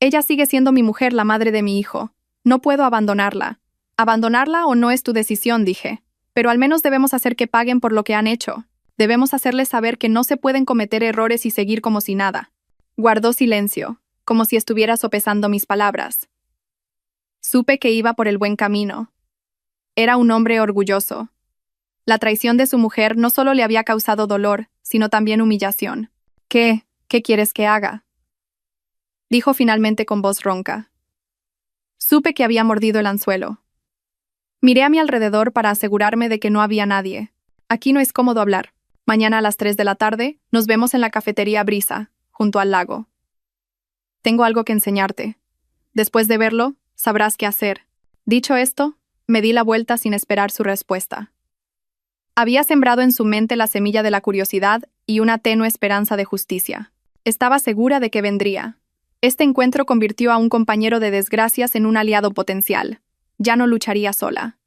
Ella sigue siendo mi mujer, la madre de mi hijo. No puedo abandonarla. Abandonarla o no es tu decisión, dije. Pero al menos debemos hacer que paguen por lo que han hecho. Debemos hacerles saber que no se pueden cometer errores y seguir como si nada. Guardó silencio, como si estuviera sopesando mis palabras. Supe que iba por el buen camino. Era un hombre orgulloso. La traición de su mujer no solo le había causado dolor, sino también humillación. ¿Qué quieres que haga? Dijo finalmente con voz ronca. Supe que había mordido el anzuelo. Miré a mi alrededor para asegurarme de que no había nadie. Aquí no es cómodo hablar. Mañana a las 3 de la tarde nos vemos en la cafetería Brisa, junto al lago. Tengo algo que enseñarte. Después de verlo, sabrás qué hacer. Dicho esto, me di la vuelta sin esperar su respuesta. Había sembrado en su mente la semilla de la curiosidad y una tenue esperanza de justicia. Estaba segura de que vendría. Este encuentro convirtió a un compañero de desgracias en un aliado potencial. Ya no lucharía sola.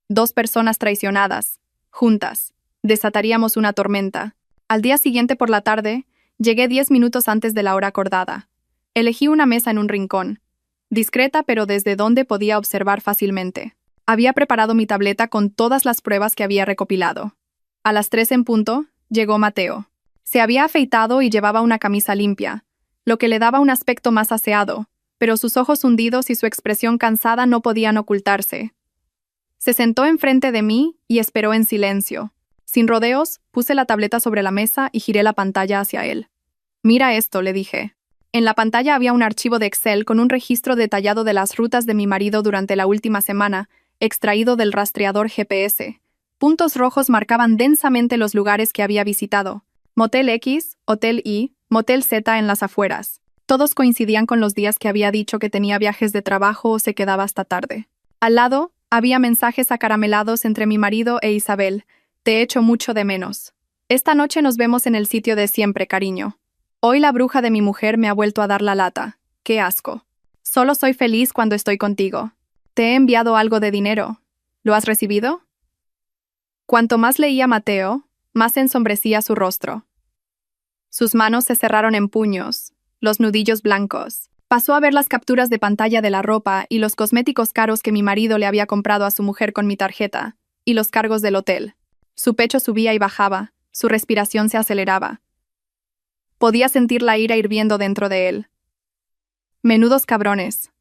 2 personas traicionadas, juntas, desataríamos una tormenta. Al día siguiente por la tarde, llegué 10 minutos antes de la hora acordada. Elegí una mesa en un rincón, discreta pero desde donde podía observar fácilmente. Había preparado mi tableta con todas las pruebas que había recopilado. A las 3 en punto, llegó Mateo. Se había afeitado y llevaba una camisa limpia, lo que le daba un aspecto más aseado, pero sus ojos hundidos y su expresión cansada no podían ocultarse. Se sentó enfrente de mí y esperó en silencio. Sin rodeos, puse la tableta sobre la mesa y giré la pantalla hacia él. Mira esto, le dije. En la pantalla había un archivo de Excel con un registro detallado de las rutas de mi marido durante la última semana, extraído del rastreador GPS. Puntos rojos marcaban densamente los lugares que había visitado. Motel X, Hotel Y, Motel Z en las afueras. Todos coincidían con los días que había dicho que tenía viajes de trabajo o se quedaba hasta tarde. Al lado, había mensajes acaramelados entre mi marido e Isabel. Te echo mucho de menos. Esta noche nos vemos en el sitio de siempre, cariño. Hoy la bruja de mi mujer me ha vuelto a dar la lata. ¡Qué asco! Solo soy feliz cuando estoy contigo. Te he enviado algo de dinero. ¿Lo has recibido? Cuanto más leía Mateo, más se ensombrecía su rostro. Sus manos se cerraron en puños, los nudillos blancos. Pasó a ver las capturas de pantalla de la ropa y los cosméticos caros que mi marido le había comprado a su mujer con mi tarjeta, y los cargos del hotel. Su pecho subía y bajaba, su respiración se aceleraba. Podía sentir la ira hirviendo dentro de él. Menudos cabrones.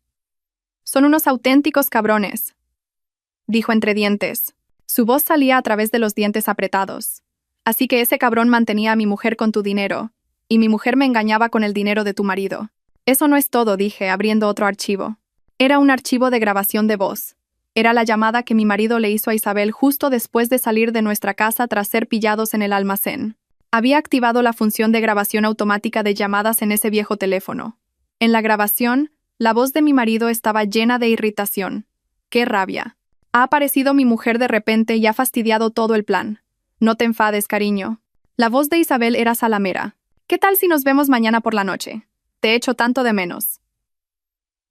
Son unos auténticos cabrones, dijo entre dientes. Su voz salía a través de los dientes apretados. Así que ese cabrón mantenía a mi mujer con tu dinero, y mi mujer me engañaba con el dinero de tu marido. Eso no es todo, dije, abriendo otro archivo. Era un archivo de grabación de voz. Era la llamada que mi marido le hizo a Isabel justo después de salir de nuestra casa tras ser pillados en el almacén. Había activado la función de grabación automática de llamadas en ese viejo teléfono. En la grabación, la voz de mi marido estaba llena de irritación. ¡Qué rabia! Ha aparecido mi mujer de repente y ha fastidiado todo el plan. No te enfades, cariño. La voz de Isabel era salamera. ¿Qué tal si nos vemos mañana por la noche? Te echo tanto de menos.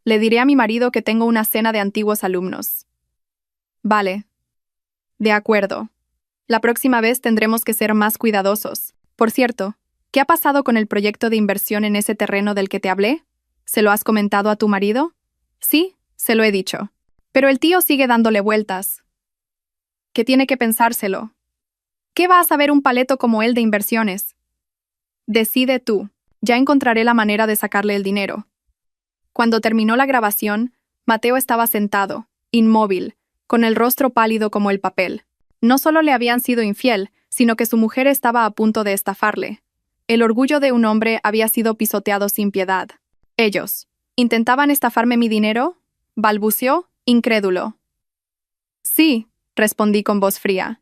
Le diré a mi marido que tengo una cena de antiguos alumnos. Vale. De acuerdo. La próxima vez tendremos que ser más cuidadosos. Por cierto, ¿qué ha pasado con el proyecto de inversión en ese terreno del que te hablé? ¿Se lo has comentado a tu marido? Sí, se lo he dicho. Pero el tío sigue dándole vueltas. ¿Qué tiene que pensárselo? ¿Qué va a saber un paleto como él de inversiones? Decide tú. Ya encontraré la manera de sacarle el dinero. Cuando terminó la grabación, Mateo estaba sentado, inmóvil, con el rostro pálido como el papel. No solo le habían sido infiel, sino que su mujer estaba a punto de estafarle. El orgullo de un hombre había sido pisoteado sin piedad. Ellos intentaban estafarme mi dinero, balbuceó, incrédulo. Sí, respondí con voz fría.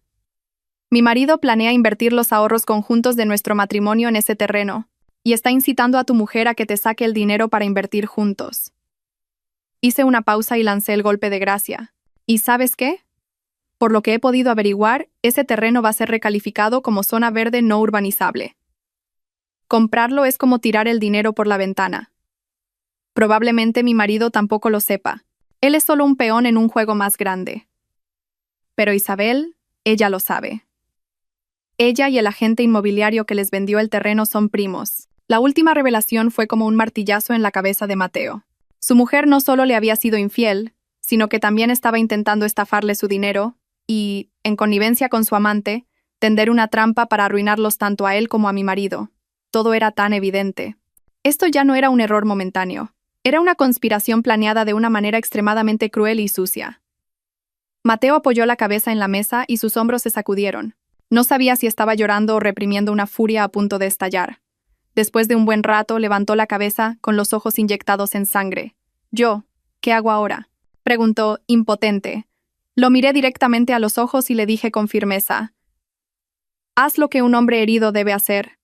Mi marido planea invertir los ahorros conjuntos de nuestro matrimonio en ese terreno, y está incitando a tu mujer a que te saque el dinero para invertir juntos. Hice una pausa y lancé el golpe de gracia. ¿Y sabes qué? Por lo que he podido averiguar, ese terreno va a ser recalificado como zona verde no urbanizable. Comprarlo es como tirar el dinero por la ventana. Probablemente mi marido tampoco lo sepa. Él es solo un peón en un juego más grande. Pero Isabel, ella lo sabe. Ella y el agente inmobiliario que les vendió el terreno son primos. La última revelación fue como un martillazo en la cabeza de Mateo. Su mujer no solo le había sido infiel, sino que también estaba intentando estafarle su dinero y, en connivencia con su amante, tender una trampa para arruinarlos tanto a él como a mi marido. Todo era tan evidente. Esto ya no era un error momentáneo. Era una conspiración planeada de una manera extremadamente cruel y sucia. Mateo apoyó la cabeza en la mesa y sus hombros se sacudieron. No sabía si estaba llorando o reprimiendo una furia a punto de estallar. Después de un buen rato, levantó la cabeza con los ojos inyectados en sangre. «¿Yo? ¿Qué hago ahora?», preguntó, impotente. Lo miré directamente a los ojos y le dije con firmeza. «Haz lo que un hombre herido debe hacer.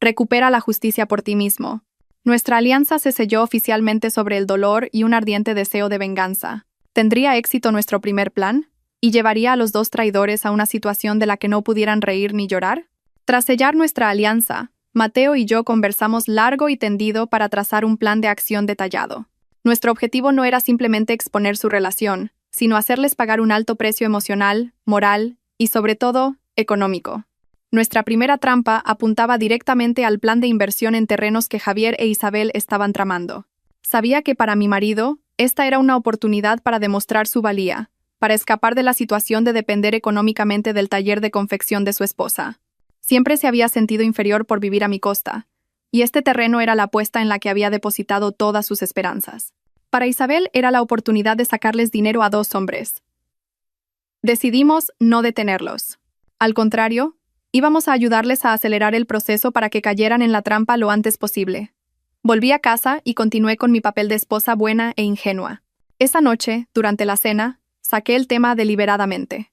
Recupera la justicia por ti mismo». Nuestra alianza se selló oficialmente sobre el dolor y un ardiente deseo de venganza. ¿Tendría éxito nuestro primer plan? ¿Y llevaría a los dos traidores a una situación de la que no pudieran reír ni llorar? Tras sellar nuestra alianza, Mateo y yo conversamos largo y tendido para trazar un plan de acción detallado. Nuestro objetivo no era simplemente exponer su relación, sino hacerles pagar un alto precio emocional, moral y, sobre todo, económico. Nuestra primera trampa apuntaba directamente al plan de inversión en terrenos que Javier e Isabel estaban tramando. Sabía que para mi marido, esta era una oportunidad para demostrar su valía, para escapar de la situación de depender económicamente del taller de confección de su esposa. Siempre se había sentido inferior por vivir a mi costa, y este terreno era la apuesta en la que había depositado todas sus esperanzas. Para Isabel era la oportunidad de sacarles dinero a dos hombres. Decidimos no detenerlos. Al contrario, íbamos a ayudarles a acelerar el proceso para que cayeran en la trampa lo antes posible. Volví a casa y continué con mi papel de esposa buena e ingenua. Esa noche, durante la cena, saqué el tema deliberadamente.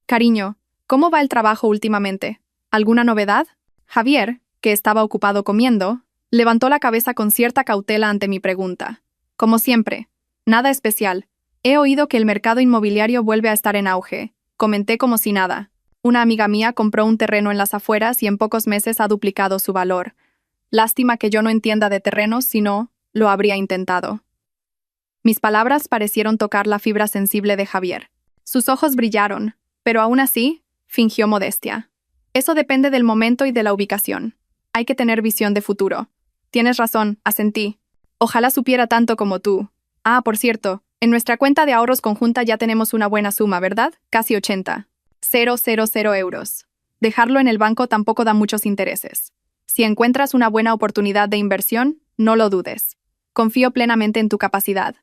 «Cariño, ¿cómo va el trabajo últimamente? ¿Alguna novedad?». Javier, que estaba ocupado comiendo, levantó la cabeza con cierta cautela ante mi pregunta. «Como siempre, nada especial. He oído que el mercado inmobiliario vuelve a estar en auge», comenté como si nada. Una amiga mía compró un terreno en las afueras y en pocos meses ha duplicado su valor. Lástima que yo no entienda de terrenos, si no, lo habría intentado. Mis palabras parecieron tocar la fibra sensible de Javier. Sus ojos brillaron, pero aún así, fingió modestia. «Eso depende del momento y de la ubicación. Hay que tener visión de futuro». «Tienes razón», asentí. «Ojalá supiera tanto como tú». «Ah, por cierto, en nuestra cuenta de ahorros conjunta ya tenemos una buena suma, ¿verdad? Casi 80. 000 euros. Dejarlo en el banco tampoco da muchos intereses. Si encuentras una buena oportunidad de inversión, no lo dudes. Confío plenamente en tu capacidad».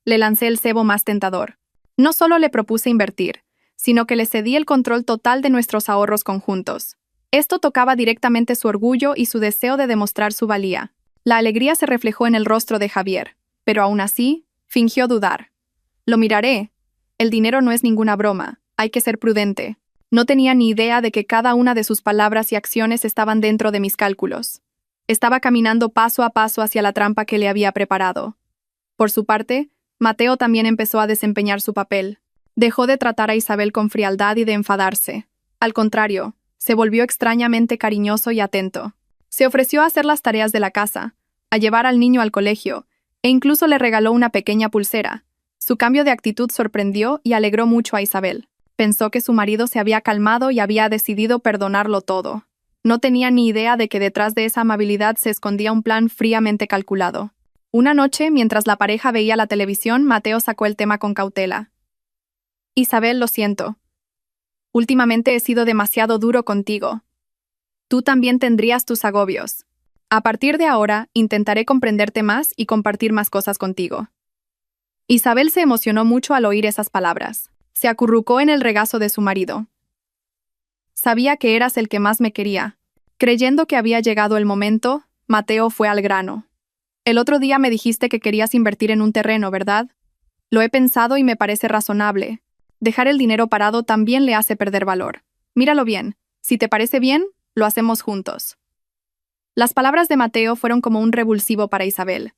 Le lancé el cebo más tentador. No solo le propuse invertir, sino que le cedí el control total de nuestros ahorros conjuntos. Esto tocaba directamente su orgullo y su deseo de demostrar su valía. La alegría se reflejó en el rostro de Javier, pero aún así, fingió dudar. «Lo miraré. El dinero no es ninguna broma. Hay que ser prudente». No tenía ni idea de que cada una de sus palabras y acciones estaban dentro de mis cálculos. Estaba caminando paso a paso hacia la trampa que le había preparado. Por su parte, Mateo también empezó a desempeñar su papel. Dejó de tratar a Isabel con frialdad y de enfadarse. Al contrario, se volvió extrañamente cariñoso y atento. Se ofreció a hacer las tareas de la casa, a llevar al niño al colegio, e incluso le regaló una pequeña pulsera. Su cambio de actitud sorprendió y alegró mucho a Isabel. Pensó que su marido se había calmado y había decidido perdonarlo todo. No tenía ni idea de que detrás de esa amabilidad se escondía un plan fríamente calculado. Una noche, mientras la pareja veía la televisión, Mateo sacó el tema con cautela. «Isabel, lo siento. Últimamente he sido demasiado duro contigo. Tú también tendrías tus agobios. A partir de ahora, intentaré comprenderte más y compartir más cosas contigo». Isabel se emocionó mucho al oír esas palabras. Se acurrucó en el regazo de su marido. «Sabía que eras el que más me quería. Creyendo que había llegado el momento, Mateo fue al grano. El otro día me dijiste que querías invertir en un terreno, ¿verdad? Lo he pensado y me parece razonable. Dejar el dinero parado también le hace perder valor. Míralo bien. Si te parece bien, lo hacemos juntos. Las palabras de Mateo fueron como un revulsivo para Isabel.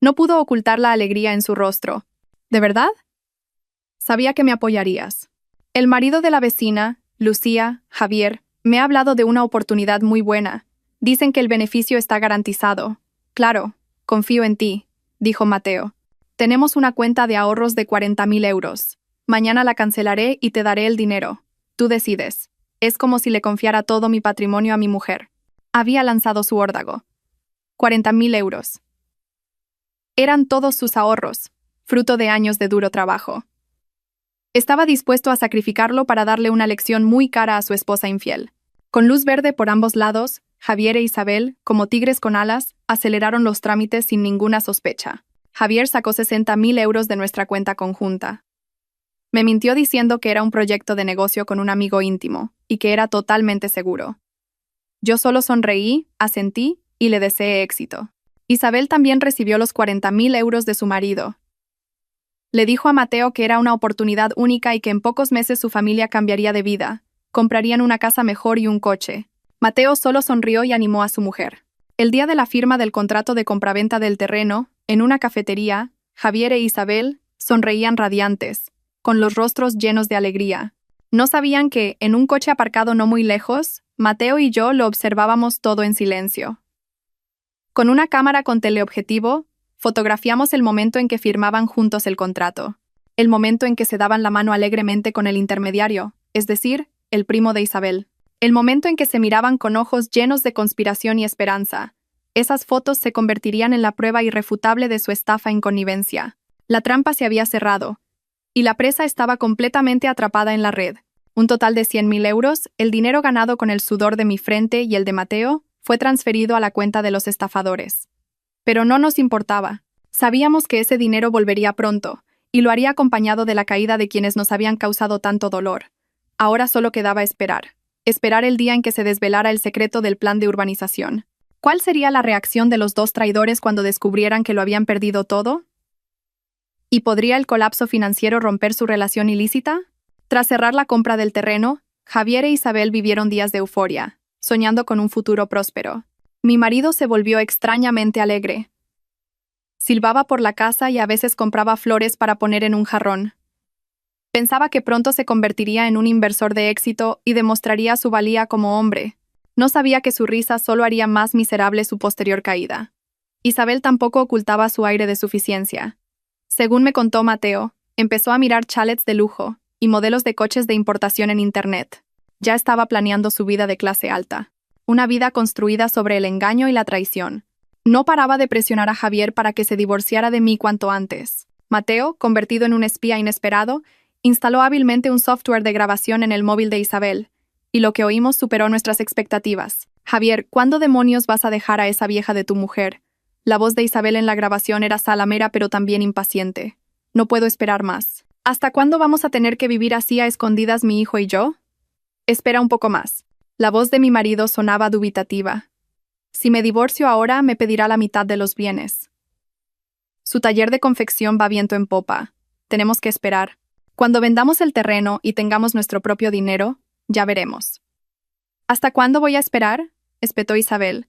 No pudo ocultar la alegría en su rostro. ¿De verdad? Sabía que me apoyarías. El marido de la vecina, Lucía, Javier, me ha hablado de una oportunidad muy buena. Dicen que el beneficio está garantizado. Claro, confío en ti, dijo Mateo. Tenemos una cuenta de ahorros de 40.000 euros. Mañana la cancelaré y te daré el dinero. Tú decides. Es como si le confiara todo mi patrimonio a mi mujer. Había lanzado su órdago. 40.000 euros. Eran todos sus ahorros, fruto de años de duro trabajo. Estaba dispuesto a sacrificarlo para darle una lección muy cara a su esposa infiel. Con luz verde por ambos lados, Javier e Isabel, como tigres con alas, aceleraron los trámites sin ninguna sospecha. Javier sacó 60.000 euros de nuestra cuenta conjunta. Me mintió diciendo que era un proyecto de negocio con un amigo íntimo, y que era totalmente seguro. Yo solo sonreí, asentí y le deseé éxito. Isabel también recibió los 40.000 euros de su marido. Le dijo a Mateo que era una oportunidad única y que en pocos meses su familia cambiaría de vida. Comprarían una casa mejor y un coche. Mateo solo sonrió y animó a su mujer. El día de la firma del contrato de compraventa del terreno, en una cafetería, Javier e Isabel sonreían radiantes, con los rostros llenos de alegría. No sabían que, en un coche aparcado no muy lejos, Mateo y yo lo observábamos todo en silencio. Con una cámara con teleobjetivo, fotografiamos el momento en que firmaban juntos el contrato, el momento en que se daban la mano alegremente con el intermediario, es decir, el primo de Isabel, el momento en que se miraban con ojos llenos de conspiración y esperanza. Esas fotos se convertirían en la prueba irrefutable de su estafa en connivencia. La trampa se había cerrado, y la presa estaba completamente atrapada en la red. Un total de 100.000 euros, el dinero ganado con el sudor de mi frente y el de Mateo, fue transferido a la cuenta de los estafadores. Pero no nos importaba. Sabíamos que ese dinero volvería pronto, y lo haría acompañado de la caída de quienes nos habían causado tanto dolor. Ahora solo quedaba esperar. Esperar el día en que se desvelara el secreto del plan de urbanización. ¿Cuál sería la reacción de los dos traidores cuando descubrieran que lo habían perdido todo? ¿Y podría el colapso financiero romper su relación ilícita? Tras cerrar la compra del terreno, Javier e Isabel vivieron días de euforia, soñando con un futuro próspero. Mi marido se volvió extrañamente alegre. Silbaba por la casa y a veces compraba flores para poner en un jarrón. Pensaba que pronto se convertiría en un inversor de éxito y demostraría su valía como hombre. No sabía que su risa solo haría más miserable su posterior caída. Isabel tampoco ocultaba su aire de suficiencia. Según me contó Mateo, empezó a mirar chalets de lujo y modelos de coches de importación en Internet. Ya estaba planeando su vida de clase alta. Una vida construida sobre el engaño y la traición. No paraba de presionar a Javier para que se divorciara de mí cuanto antes. Mateo, convertido en un espía inesperado, instaló hábilmente un software de grabación en el móvil de Isabel, y lo que oímos superó nuestras expectativas. Javier, ¿cuándo demonios vas a dejar a esa vieja de tu mujer? La voz de Isabel en la grabación era salamera pero también impaciente. No puedo esperar más. ¿Hasta cuándo vamos a tener que vivir así a escondidas mi hijo y yo? Espera un poco más. La voz de mi marido sonaba dubitativa. Si me divorcio ahora, me pedirá la mitad de los bienes. Su taller de confección va viento en popa. Tenemos que esperar. Cuando vendamos el terreno y tengamos nuestro propio dinero, ya veremos. ¿Hasta cuándo voy a esperar?, espetó Isabel.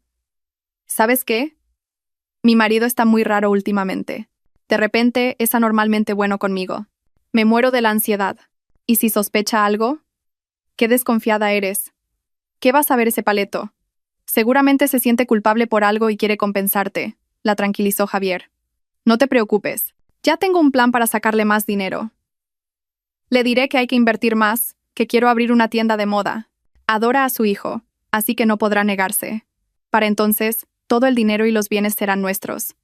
¿Sabes qué? Mi marido está muy raro últimamente. De repente, es anormalmente bueno conmigo. Me muero de la ansiedad. ¿Y si sospecha algo? Qué desconfiada eres. ¿Qué va a saber ese paleto? Seguramente se siente culpable por algo y quiere compensarte, la tranquilizó Javier. No te preocupes. Ya tengo un plan para sacarle más dinero. Le diré que hay que invertir más, que quiero abrir una tienda de moda. Adora a su hijo, así que no podrá negarse. Para entonces, todo el dinero y los bienes serán nuestros.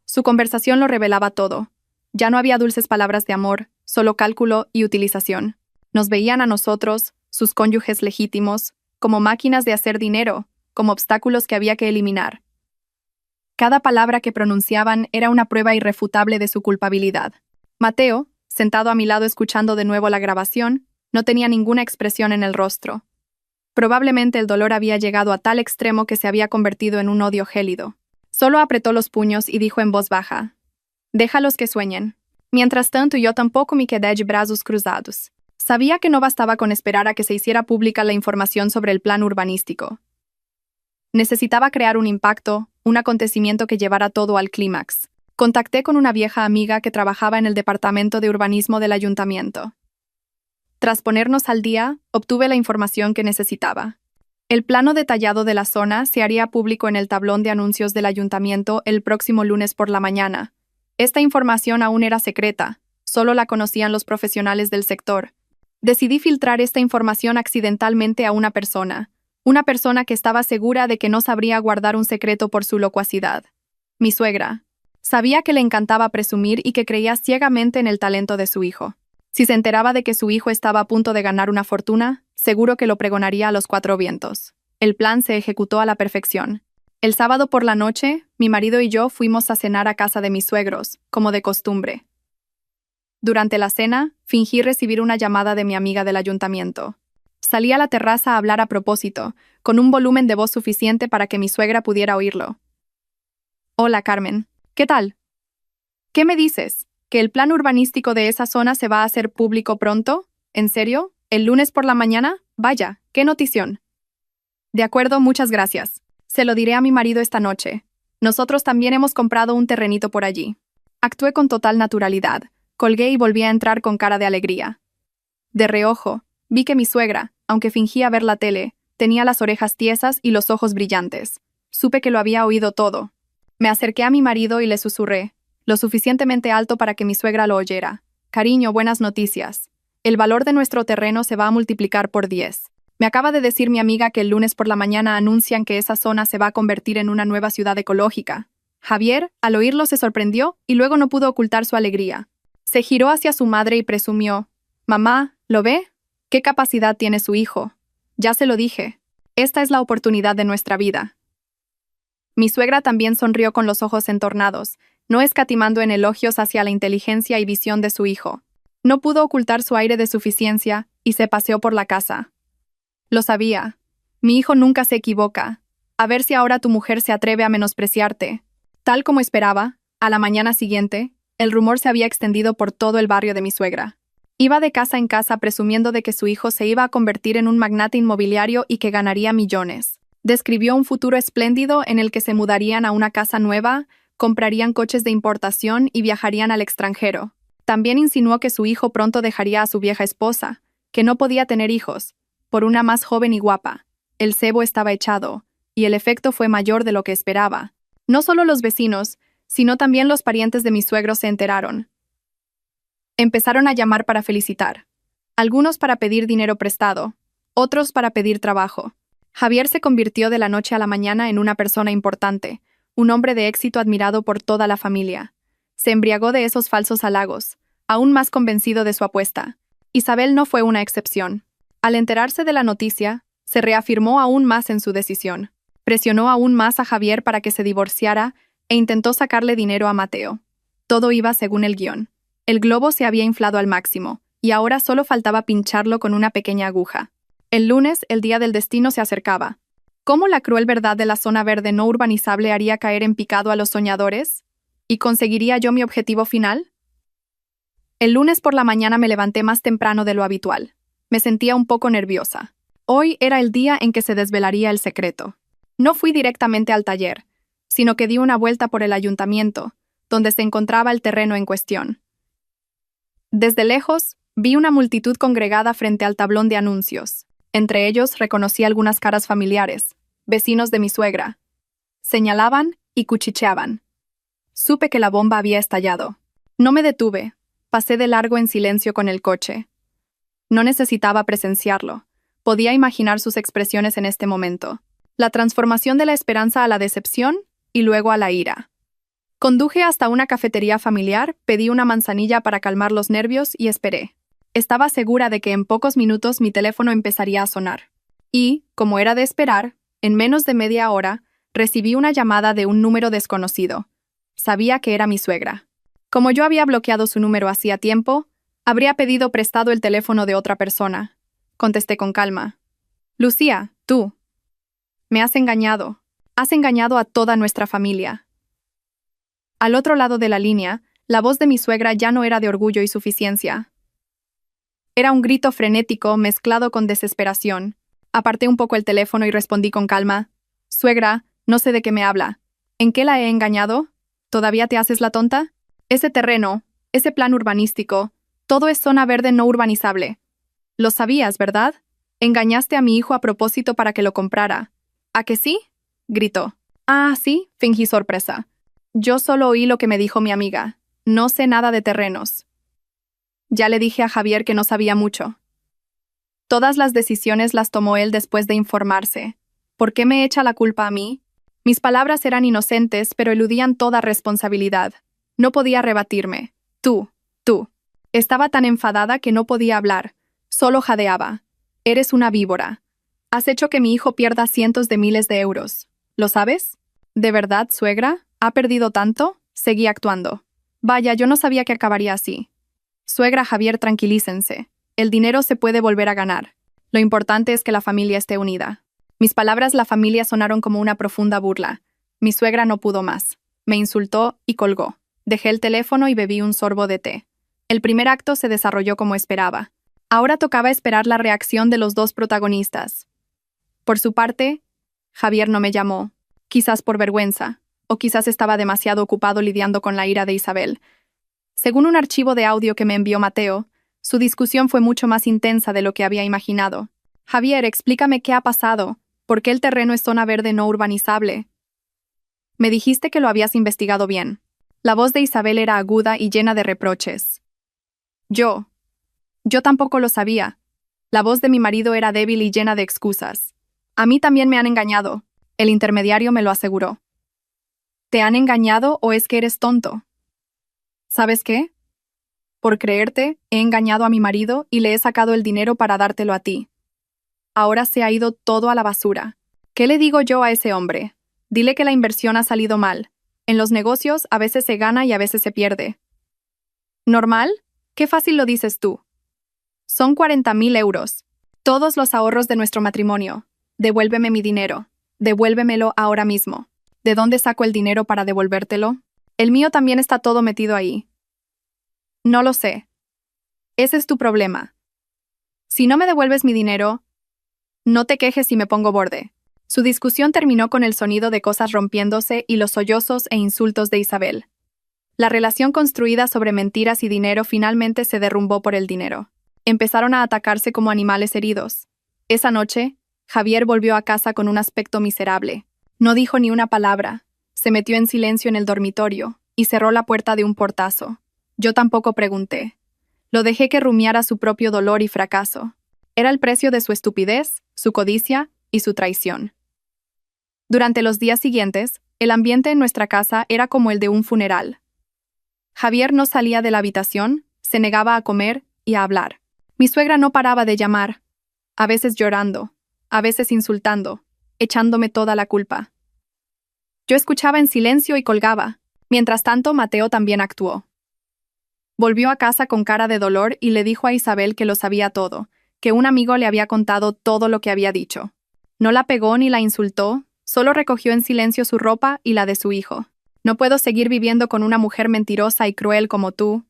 Su conversación lo revelaba todo. Ya no había dulces palabras de amor, solo cálculo y utilización. Nos veían a nosotros, sus cónyuges legítimos, como máquinas de hacer dinero, como obstáculos que había que eliminar. Cada palabra que pronunciaban era una prueba irrefutable de su culpabilidad. Mateo, sentado a mi lado escuchando de nuevo la grabación, no tenía ninguna expresión en el rostro. Probablemente el dolor había llegado a tal extremo que se había convertido en un odio gélido. Solo apretó los puños y dijo en voz baja: «Déjalos que sueñen». Mientras tanto, yo tampoco me quedé de brazos cruzados. Sabía que no bastaba con esperar a que se hiciera pública la información sobre el plan urbanístico. Necesitaba crear un impacto, un acontecimiento que llevara todo al clímax. Contacté con una vieja amiga que trabajaba en el departamento de urbanismo del ayuntamiento. Tras ponernos al día, obtuve la información que necesitaba. El plano detallado de la zona se haría público en el tablón de anuncios del ayuntamiento el próximo lunes por la mañana. Esta información aún era secreta, solo la conocían los profesionales del sector. Decidí filtrar esta información accidentalmente a una persona que estaba segura de que no sabría guardar un secreto por su locuacidad. Mi suegra. Sabía que le encantaba presumir y que creía ciegamente en el talento de su hijo. Si se enteraba de que su hijo estaba a punto de ganar una fortuna, seguro que lo pregonaría a los cuatro vientos. El plan se ejecutó a la perfección. El sábado por la noche, mi marido y yo fuimos a cenar a casa de mis suegros, como de costumbre. Durante la cena, fingí recibir una llamada de mi amiga del ayuntamiento. Salí a la terraza a hablar a propósito, con un volumen de voz suficiente para que mi suegra pudiera oírlo. «Hola, Carmen. ¿Qué tal? ¿Qué me dices? ¿Que el plan urbanístico de esa zona se va a hacer público pronto? ¿En serio? ¿El lunes por la mañana? Vaya, qué notición». «De acuerdo, muchas gracias. Se lo diré a mi marido esta noche. Nosotros también hemos comprado un terrenito por allí». Actué con total naturalidad. Colgué y volví a entrar con cara de alegría. De reojo, vi que mi suegra, aunque fingía ver la tele, tenía las orejas tiesas y los ojos brillantes. Supe que lo había oído todo. Me acerqué a mi marido y le susurré, lo suficientemente alto para que mi suegra lo oyera: «Cariño, buenas noticias. El valor de nuestro terreno se va a multiplicar por 10. Me acaba de decir mi amiga que el lunes por la mañana anuncian que esa zona se va a convertir en una nueva ciudad ecológica». Javier, al oírlo, se sorprendió y luego no pudo ocultar su alegría. Se giró hacia su madre y presumió: «Mamá, ¿lo ve? ¿Qué capacidad tiene su hijo? Ya se lo dije. Esta es la oportunidad de nuestra vida». Mi suegra también sonrió con los ojos entornados, no escatimando en elogios hacia la inteligencia y visión de su hijo. No pudo ocultar su aire de suficiencia y se paseó por la casa. «Lo sabía. Mi hijo nunca se equivoca. A ver si ahora tu mujer se atreve a menospreciarte». Tal como esperaba, a la mañana siguiente, el rumor se había extendido por todo el barrio de mi suegra. Iba de casa en casa presumiendo de que su hijo se iba a convertir en un magnate inmobiliario y que ganaría millones. Describió un futuro espléndido en el que se mudarían a una casa nueva, comprarían coches de importación y viajarían al extranjero. También insinuó que su hijo pronto dejaría a su vieja esposa, que no podía tener hijos, por una más joven y guapa. El cebo estaba echado, y el efecto fue mayor de lo que esperaba. No solo los vecinos, sino también los parientes de mis suegros se enteraron. Empezaron a llamar para felicitar. Algunos para pedir dinero prestado, otros para pedir trabajo. Javier se convirtió de la noche a la mañana en una persona importante, un hombre de éxito admirado por toda la familia. Se embriagó de esos falsos halagos, aún más convencido de su apuesta. Isabel no fue una excepción. Al enterarse de la noticia, se reafirmó aún más en su decisión. Presionó aún más a Javier para que se divorciara e intentó sacarle dinero a Mateo. Todo iba según el guión. El globo se había inflado al máximo, y ahora solo faltaba pincharlo con una pequeña aguja. El lunes, el día del destino, se acercaba. ¿Cómo la cruel verdad de la zona verde no urbanizable haría caer en picado a los soñadores? ¿Y conseguiría yo mi objetivo final? El lunes por la mañana me levanté más temprano de lo habitual. Me sentía un poco nerviosa. Hoy era el día en que se desvelaría el secreto. No fui directamente al taller, sino que di una vuelta por el ayuntamiento, donde se encontraba el terreno en cuestión. Desde lejos, vi una multitud congregada frente al tablón de anuncios. Entre ellos reconocí algunas caras familiares, vecinos de mi suegra. Señalaban y cuchicheaban. Supe que la bomba había estallado. No me detuve, pasé de largo en silencio con el coche. No necesitaba presenciarlo, podía imaginar sus expresiones en este momento. La transformación de la esperanza a la decepción y luego a la ira. Conduje hasta una cafetería familiar, pedí una manzanilla para calmar los nervios y esperé. Estaba segura de que en pocos minutos mi teléfono empezaría a sonar. Y, como era de esperar, en menos de media hora, recibí una llamada de un número desconocido. Sabía que era mi suegra. Como yo había bloqueado su número hacía tiempo, habría pedido prestado el teléfono de otra persona. Contesté con calma. Lucía, tú. Me has engañado. Has engañado a toda nuestra familia. Al otro lado de la línea, la voz de mi suegra ya no era de orgullo y suficiencia. Era un grito frenético mezclado con desesperación. Aparté un poco el teléfono y respondí con calma. Suegra, no sé de qué me habla. ¿En qué la he engañado? ¿Todavía te haces la tonta? Ese terreno, ese plan urbanístico, todo es zona verde no urbanizable. Lo sabías, ¿verdad? Engañaste a mi hijo a propósito para que lo comprara. ¿A que sí? Gritó. Ah, sí, fingí sorpresa. Yo solo oí lo que me dijo mi amiga. No sé nada de terrenos. Ya le dije a Javier que no sabía mucho. Todas las decisiones las tomó él después de informarse. ¿Por qué me echa la culpa a mí? Mis palabras eran inocentes, pero eludían toda responsabilidad. No podía rebatirme. Tú. Estaba tan enfadada que no podía hablar. Solo jadeaba. Eres una víbora. Has hecho que mi hijo pierda cientos de miles de euros. ¿Lo sabes? ¿De verdad, suegra? ¿Ha perdido tanto? Seguí actuando. Vaya, yo no sabía que acabaría así. Suegra, Javier, tranquilícense. El dinero se puede volver a ganar. Lo importante es que la familia esté unida. Mis palabras la familia sonaron como una profunda burla. Mi suegra no pudo más. Me insultó y colgó. Dejé el teléfono y bebí un sorbo de té. El primer acto se desarrolló como esperaba. Ahora tocaba esperar la reacción de los dos protagonistas. Por su parte, Javier no me llamó, quizás por vergüenza, o quizás estaba demasiado ocupado lidiando con la ira de Isabel. Según un archivo de audio que me envió Mateo, su discusión fue mucho más intensa de lo que había imaginado. Javier, explícame qué ha pasado, por qué el terreno es zona verde no urbanizable. Me dijiste que lo habías investigado bien. La voz de Isabel era aguda y llena de reproches. Yo tampoco lo sabía. La voz de mi marido era débil y llena de excusas. A mí también me han engañado. El intermediario me lo aseguró. ¿Te han engañado o es que eres tonto? ¿Sabes qué? Por creerte, he engañado a mi marido y le he sacado el dinero para dártelo a ti. Ahora se ha ido todo a la basura. ¿Qué le digo yo a ese hombre? Dile que la inversión ha salido mal. En los negocios a veces se gana y a veces se pierde. ¿Normal? Qué fácil lo dices tú. Son 40.000 euros. Todos los ahorros de nuestro matrimonio. Devuélveme mi dinero. Devuélvemelo ahora mismo. ¿De dónde saco el dinero para devolvértelo? El mío también está todo metido ahí. No lo sé. Ese es tu problema. Si no me devuelves mi dinero, no te quejes si me pongo borde. Su discusión terminó con el sonido de cosas rompiéndose y los sollozos e insultos de Isabel. La relación construida sobre mentiras y dinero finalmente se derrumbó por el dinero. Empezaron a atacarse como animales heridos. Esa noche, Javier volvió a casa con un aspecto miserable. No dijo ni una palabra. Se metió en silencio en el dormitorio y cerró la puerta de un portazo. Yo tampoco pregunté. Lo dejé que rumiara su propio dolor y fracaso. Era el precio de su estupidez, su codicia y su traición. Durante los días siguientes, el ambiente en nuestra casa era como el de un funeral. Javier no salía de la habitación, se negaba a comer y a hablar. Mi suegra no paraba de llamar, a veces llorando, a veces insultando, echándome toda la culpa. Yo escuchaba en silencio y colgaba. Mientras tanto, Mateo también actuó. Volvió a casa con cara de dolor y le dijo a Isabel que lo sabía todo, que un amigo le había contado todo lo que había dicho. No la pegó ni la insultó, solo recogió en silencio su ropa y la de su hijo. No puedo seguir viviendo con una mujer mentirosa y cruel como tú.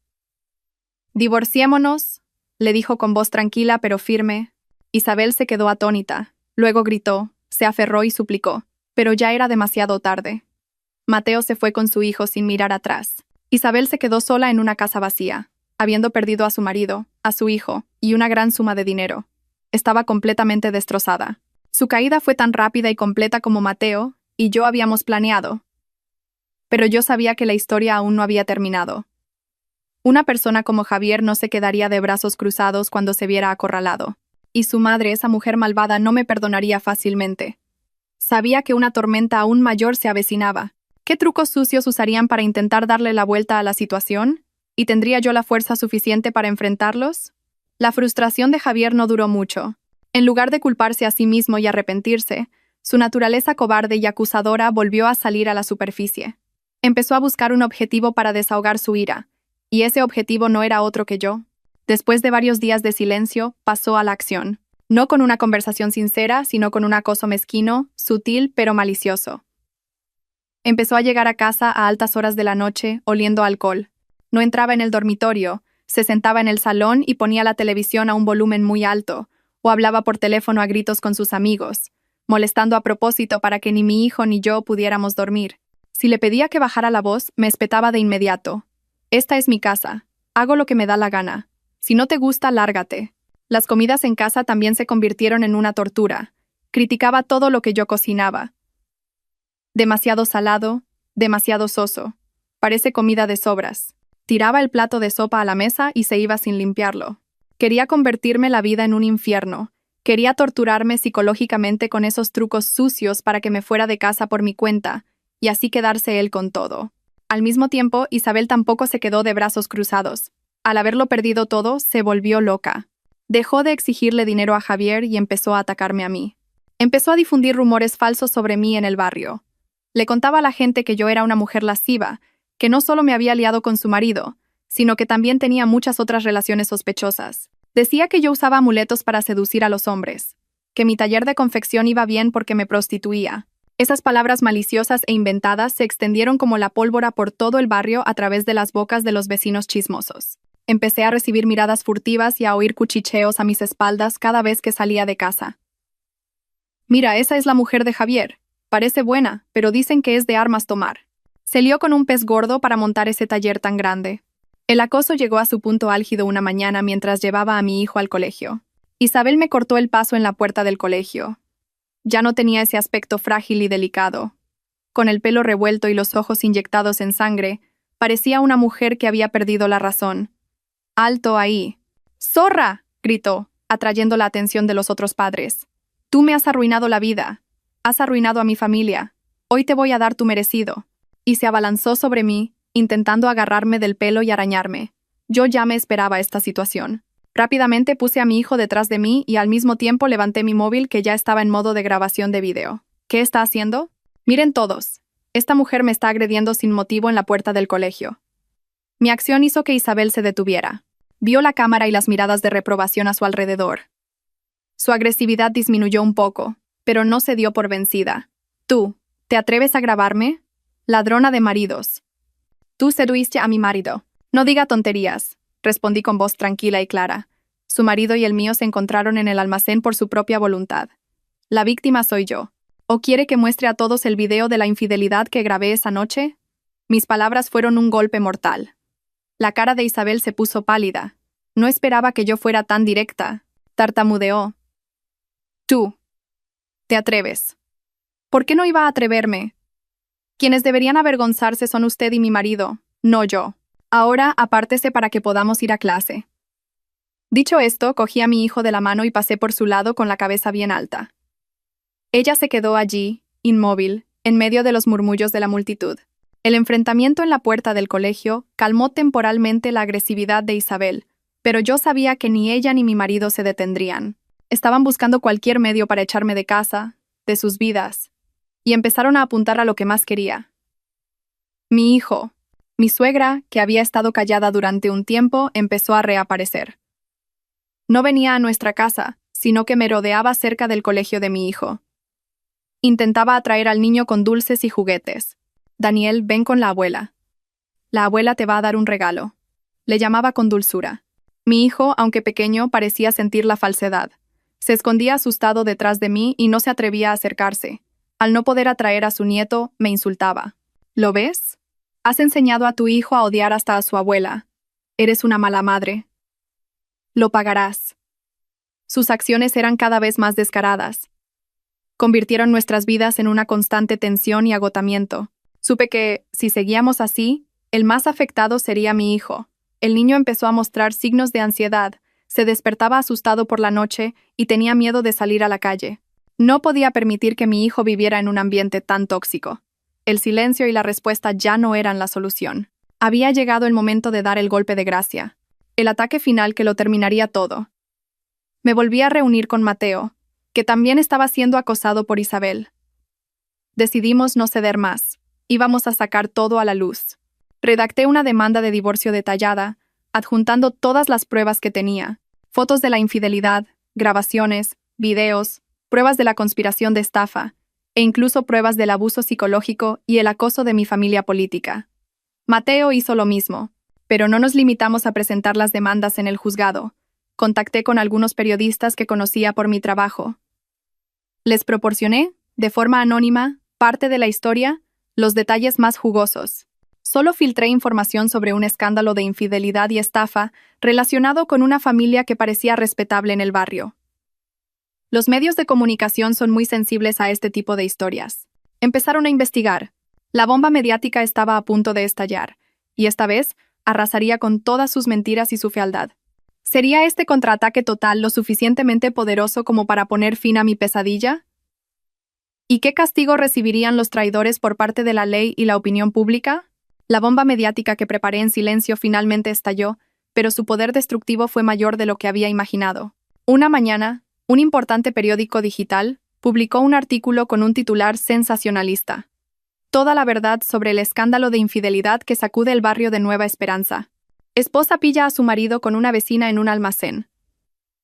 Divorciémonos, le dijo con voz tranquila pero firme. Isabel se quedó atónita, luego gritó, se aferró y suplicó, pero ya era demasiado tarde. Mateo se fue con su hijo sin mirar atrás. Isabel se quedó sola en una casa vacía, habiendo perdido a su marido, a su hijo y una gran suma de dinero. Estaba completamente destrozada. Su caída fue tan rápida y completa como Mateo y yo habíamos planeado. Pero yo sabía que la historia aún no había terminado. Una persona como Javier no se quedaría de brazos cruzados cuando se viera acorralado. Y su madre, esa mujer malvada, no me perdonaría fácilmente. Sabía que una tormenta aún mayor se avecinaba. ¿Qué trucos sucios usarían para intentar darle la vuelta a la situación? ¿Y tendría yo la fuerza suficiente para enfrentarlos? La frustración de Javier no duró mucho. En lugar de culparse a sí mismo y arrepentirse, su naturaleza cobarde y acusadora volvió a salir a la superficie. Empezó a buscar un objetivo para desahogar su ira, y ese objetivo no era otro que yo. Después de varios días de silencio, pasó a la acción. No con una conversación sincera, sino con un acoso mezquino, sutil pero malicioso. Empezó a llegar a casa a altas horas de la noche, oliendo a alcohol. No entraba en el dormitorio, se sentaba en el salón y ponía la televisión a un volumen muy alto, o hablaba por teléfono a gritos con sus amigos, molestando a propósito para que ni mi hijo ni yo pudiéramos dormir. Si le pedía que bajara la voz, me espetaba de inmediato. Esta es mi casa. Hago lo que me da la gana. Si no te gusta, lárgate. Las comidas en casa también se convirtieron en una tortura. Criticaba todo lo que yo cocinaba. Demasiado salado, demasiado soso. Parece comida de sobras. Tiraba el plato de sopa a la mesa y se iba sin limpiarlo. Quería convertirme la vida en un infierno. Quería torturarme psicológicamente con esos trucos sucios para que me fuera de casa por mi cuenta, y así quedarse él con todo. Al mismo tiempo, Isabel tampoco se quedó de brazos cruzados. Al haberlo perdido todo, se volvió loca. Dejó de exigirle dinero a Javier y empezó a atacarme a mí. Empezó a difundir rumores falsos sobre mí en el barrio. Le contaba a la gente que yo era una mujer lasciva, que no solo me había liado con su marido, sino que también tenía muchas otras relaciones sospechosas. Decía que yo usaba amuletos para seducir a los hombres, que mi taller de confección iba bien porque me prostituía. Esas palabras maliciosas e inventadas se extendieron como la pólvora por todo el barrio a través de las bocas de los vecinos chismosos. Empecé a recibir miradas furtivas y a oír cuchicheos a mis espaldas cada vez que salía de casa. Mira, esa es la mujer de Javier. Parece buena, pero dicen que es de armas tomar. Se lió con un pez gordo para montar ese taller tan grande. El acoso llegó a su punto álgido una mañana mientras llevaba a mi hijo al colegio. Isabel me cortó el paso en la puerta del colegio. Ya no tenía ese aspecto frágil y delicado. Con el pelo revuelto y los ojos inyectados en sangre, parecía una mujer que había perdido la razón. ¡Alto ahí! ¡Zorra!, gritó, atrayendo la atención de los otros padres. Tú me has arruinado la vida. Has arruinado a mi familia. Hoy te voy a dar tu merecido. Y se abalanzó sobre mí, intentando agarrarme del pelo y arañarme. Yo ya me esperaba esta situación. Rápidamente puse a mi hijo detrás de mí y al mismo tiempo levanté mi móvil que ya estaba en modo de grabación de video. ¿Qué está haciendo? Miren todos. Esta mujer me está agrediendo sin motivo en la puerta del colegio. Mi acción hizo que Isabel se detuviera. Vio la cámara y las miradas de reprobación a su alrededor. Su agresividad disminuyó un poco, pero no se dio por vencida. Tú, ¿te atreves a grabarme? Ladrona de maridos. Tú seduiste a mi marido. No diga tonterías, respondí con voz tranquila y clara. Su marido y el mío se encontraron en el almacén por su propia voluntad. La víctima soy yo. ¿O quiere que muestre a todos el video de la infidelidad que grabé esa noche? Mis palabras fueron un golpe mortal. La cara de Isabel se puso pálida. No esperaba que yo fuera tan directa. Tartamudeó. Tú. ¿Te atreves? ¿Por qué no iba a atreverme? Quienes deberían avergonzarse son usted y mi marido, no yo. Ahora apártese para que podamos ir a clase. Dicho esto, cogí a mi hijo de la mano y pasé por su lado con la cabeza bien alta. Ella se quedó allí, inmóvil, en medio de los murmullos de la multitud. El enfrentamiento en la puerta del colegio calmó temporalmente la agresividad de Isabel, pero yo sabía que ni ella ni mi marido se detendrían. Estaban buscando cualquier medio para echarme de casa, de sus vidas, y empezaron a apuntar a lo que más quería. Mi hijo. Mi suegra, que había estado callada durante un tiempo, empezó a reaparecer. No venía a nuestra casa, sino que me rodeaba cerca del colegio de mi hijo. Intentaba atraer al niño con dulces y juguetes. Daniel, ven con la abuela. La abuela te va a dar un regalo. Le llamaba con dulzura. Mi hijo, aunque pequeño, parecía sentir la falsedad. Se escondía asustado detrás de mí y no se atrevía a acercarse. Al no poder atraer a su nieto, me insultaba. ¿Lo ves? Has enseñado a tu hijo a odiar hasta a su abuela. Eres una mala madre. Lo pagarás. Sus acciones eran cada vez más descaradas. Convirtieron nuestras vidas en una constante tensión y agotamiento. Supe que, si seguíamos así, el más afectado sería mi hijo. El niño empezó a mostrar signos de ansiedad, se despertaba asustado por la noche y tenía miedo de salir a la calle. No podía permitir que mi hijo viviera en un ambiente tan tóxico. El silencio y la respuesta ya no eran la solución. Había llegado el momento de dar el golpe de gracia. El ataque final que lo terminaría todo. Me volví a reunir con Mateo, que también estaba siendo acosado por Isabel. Decidimos no ceder más. Íbamos a sacar todo a la luz. Redacté una demanda de divorcio detallada, adjuntando todas las pruebas que tenía, fotos de la infidelidad, grabaciones, videos, pruebas de la conspiración de estafa, e incluso pruebas del abuso psicológico y el acoso de mi familia política. Mateo hizo lo mismo, pero no nos limitamos a presentar las demandas en el juzgado. Contacté con algunos periodistas que conocía por mi trabajo. Les proporcioné, de forma anónima, parte de la historia, los detalles más jugosos. Solo filtré información sobre un escándalo de infidelidad y estafa relacionado con una familia que parecía respetable en el barrio. Los medios de comunicación son muy sensibles a este tipo de historias. Empezaron a investigar. La bomba mediática estaba a punto de estallar, y esta vez arrasaría con todas sus mentiras y su fealdad. ¿Sería este contraataque total lo suficientemente poderoso como para poner fin a mi pesadilla? ¿Y qué castigo recibirían los traidores por parte de la ley y la opinión pública? La bomba mediática que preparé en silencio finalmente estalló, pero su poder destructivo fue mayor de lo que había imaginado. Una mañana, un importante periódico digital publicó un artículo con un titular sensacionalista. Toda la verdad sobre el escándalo de infidelidad que sacude el barrio de Nueva Esperanza. Esposa pilla a su marido con una vecina en un almacén.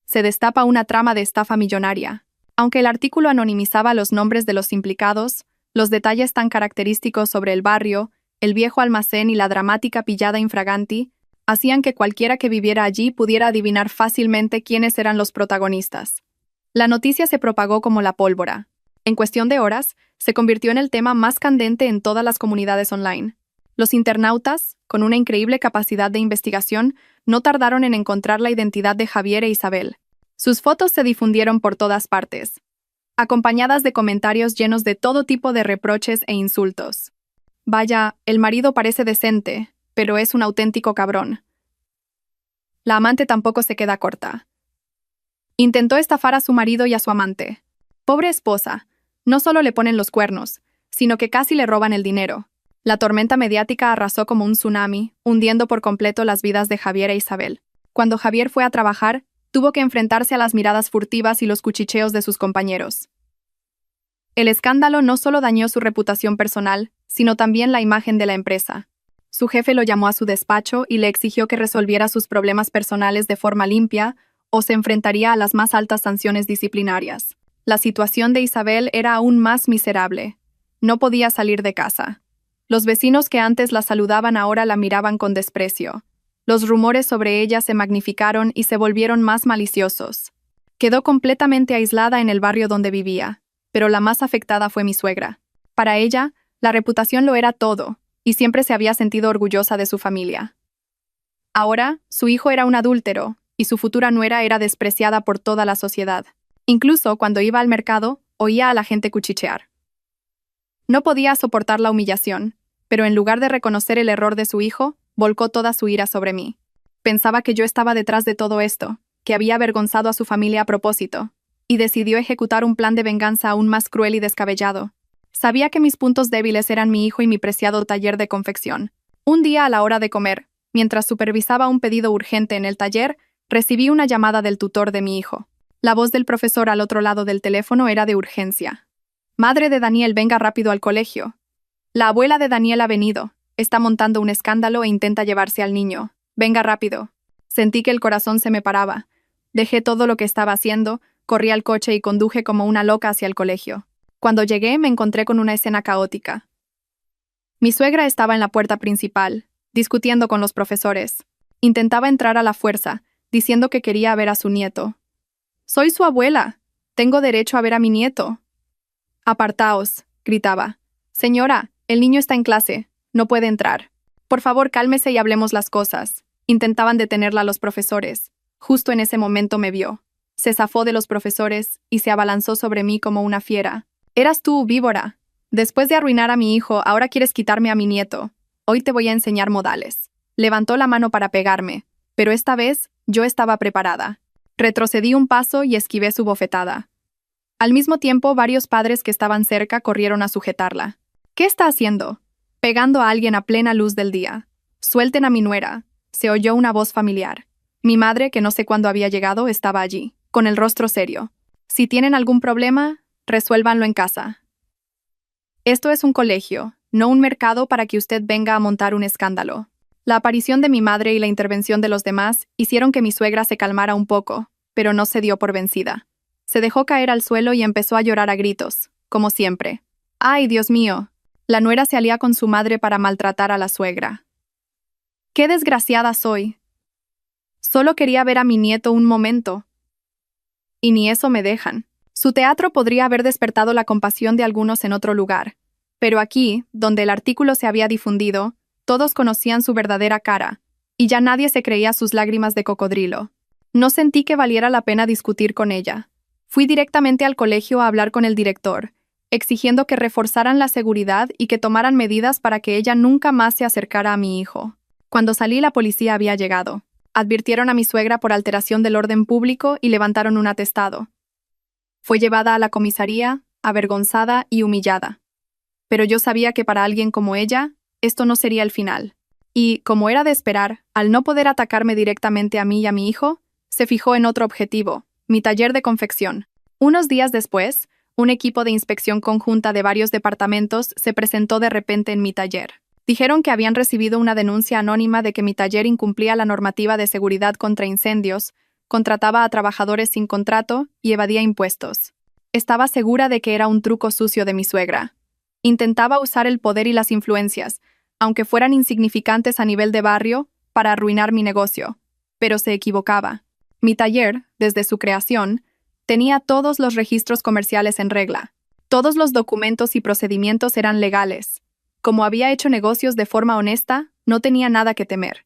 Se destapa una trama de estafa millonaria. Aunque el artículo anonimizaba los nombres de los implicados, los detalles tan característicos sobre el barrio, el viejo almacén y la dramática pillada infraganti, hacían que cualquiera que viviera allí pudiera adivinar fácilmente quiénes eran los protagonistas. La noticia se propagó como la pólvora. En cuestión de horas, se convirtió en el tema más candente en todas las comunidades online. Los internautas, con una increíble capacidad de investigación, no tardaron en encontrar la identidad de Javier e Isabel. Sus fotos se difundieron por todas partes, acompañadas de comentarios llenos de todo tipo de reproches e insultos. Vaya, el marido parece decente, pero es un auténtico cabrón. La amante tampoco se queda corta. Intentó estafar a su marido y a su amante. Pobre esposa, no solo le ponen los cuernos, sino que casi le roban el dinero. La tormenta mediática arrasó como un tsunami, hundiendo por completo las vidas de Javier e Isabel. Cuando Javier fue a trabajar, tuvo que enfrentarse a las miradas furtivas y los cuchicheos de sus compañeros. El escándalo no solo dañó su reputación personal, sino también la imagen de la empresa. Su jefe lo llamó a su despacho y le exigió que resolviera sus problemas personales de forma limpia o se enfrentaría a las más altas sanciones disciplinarias. La situación de Isabel era aún más miserable. No podía salir de casa. Los vecinos que antes la saludaban ahora la miraban con desprecio. Los rumores sobre ella se magnificaron y se volvieron más maliciosos. Quedó completamente aislada en el barrio donde vivía, pero la más afectada fue mi suegra. Para ella, la reputación lo era todo, y siempre se había sentido orgullosa de su familia. Ahora, su hijo era un adúltero, y su futura nuera era despreciada por toda la sociedad. Incluso cuando iba al mercado, oía a la gente cuchichear. No podía soportar la humillación, pero en lugar de reconocer el error de su hijo, volcó toda su ira sobre mí. Pensaba que yo estaba detrás de todo esto, que había avergonzado a su familia a propósito, y decidió ejecutar un plan de venganza aún más cruel y descabellado. Sabía que mis puntos débiles eran mi hijo y mi preciado taller de confección. Un día a la hora de comer, mientras supervisaba un pedido urgente en el taller, recibí una llamada del tutor de mi hijo. La voz del profesor al otro lado del teléfono era de urgencia. «Madre de Daniel, venga rápido al colegio. La abuela de Daniel ha venido. Está montando un escándalo e intenta llevarse al niño. Venga rápido». Sentí que el corazón se me paraba. Dejé todo lo que estaba haciendo, corrí al coche y conduje como una loca hacia el colegio. Cuando llegué, me encontré con una escena caótica. Mi suegra estaba en la puerta principal, discutiendo con los profesores. Intentaba entrar a la fuerza, diciendo que quería ver a su nieto. «Soy su abuela. Tengo derecho a ver a mi nieto». «Apartaos», gritaba. «Señora, el niño está en clase. No puede entrar. Por favor, cálmese y hablemos las cosas». Intentaban detenerla los profesores. Justo en ese momento me vio. Se zafó de los profesores y se abalanzó sobre mí como una fiera. «Eras tú, víbora. Después de arruinar a mi hijo, ahora quieres quitarme a mi nieto. Hoy te voy a enseñar modales». Levantó la mano para pegarme, pero esta vez yo estaba preparada. Retrocedí un paso y esquivé su bofetada. Al mismo tiempo, varios padres que estaban cerca corrieron a sujetarla. «¿Qué está haciendo?» «Pegando a alguien a plena luz del día». «Suelten a mi nuera». Se oyó una voz familiar. Mi madre, que no sé cuándo había llegado, estaba allí, con el rostro serio. «Si tienen algún problema, resuélvanlo en casa. Esto es un colegio, no un mercado para que usted venga a montar un escándalo». La aparición de mi madre y la intervención de los demás hicieron que mi suegra se calmara un poco, pero no se dio por vencida. Se dejó caer al suelo y empezó a llorar a gritos, como siempre. ¡Ay, Dios mío! La nuera se alía con su madre para maltratar a la suegra. ¡Qué desgraciada soy! Solo quería ver a mi nieto un momento. Y ni eso me dejan. Su teatro podría haber despertado la compasión de algunos en otro lugar, pero aquí, donde el artículo se había difundido, todos conocían su verdadera cara, y ya nadie se creía sus lágrimas de cocodrilo. No sentí que valiera la pena discutir con ella. Fui directamente al colegio a hablar con el director, exigiendo que reforzaran la seguridad y que tomaran medidas para que ella nunca más se acercara a mi hijo. Cuando salí, la policía había llegado. Advirtieron a mi suegra por alteración del orden público y levantaron un atestado. Fue llevada a la comisaría, avergonzada y humillada. Pero yo sabía que para alguien como ella, esto no sería el final. Y, como era de esperar, al no poder atacarme directamente a mí y a mi hijo, se fijó en otro objetivo, mi taller de confección. Unos días después, un equipo de inspección conjunta de varios departamentos se presentó de repente en mi taller. Dijeron que habían recibido una denuncia anónima de que mi taller incumplía la normativa de seguridad contra incendios, contrataba a trabajadores sin contrato y evadía impuestos. Estaba segura de que era un truco sucio de mi suegra. Intentaba usar el poder y las influencias, aunque fueran insignificantes a nivel de barrio, para arruinar mi negocio. Pero se equivocaba. Mi taller, desde su creación, tenía todos los registros comerciales en regla. Todos los documentos y procedimientos eran legales. Como había hecho negocios de forma honesta, no tenía nada que temer.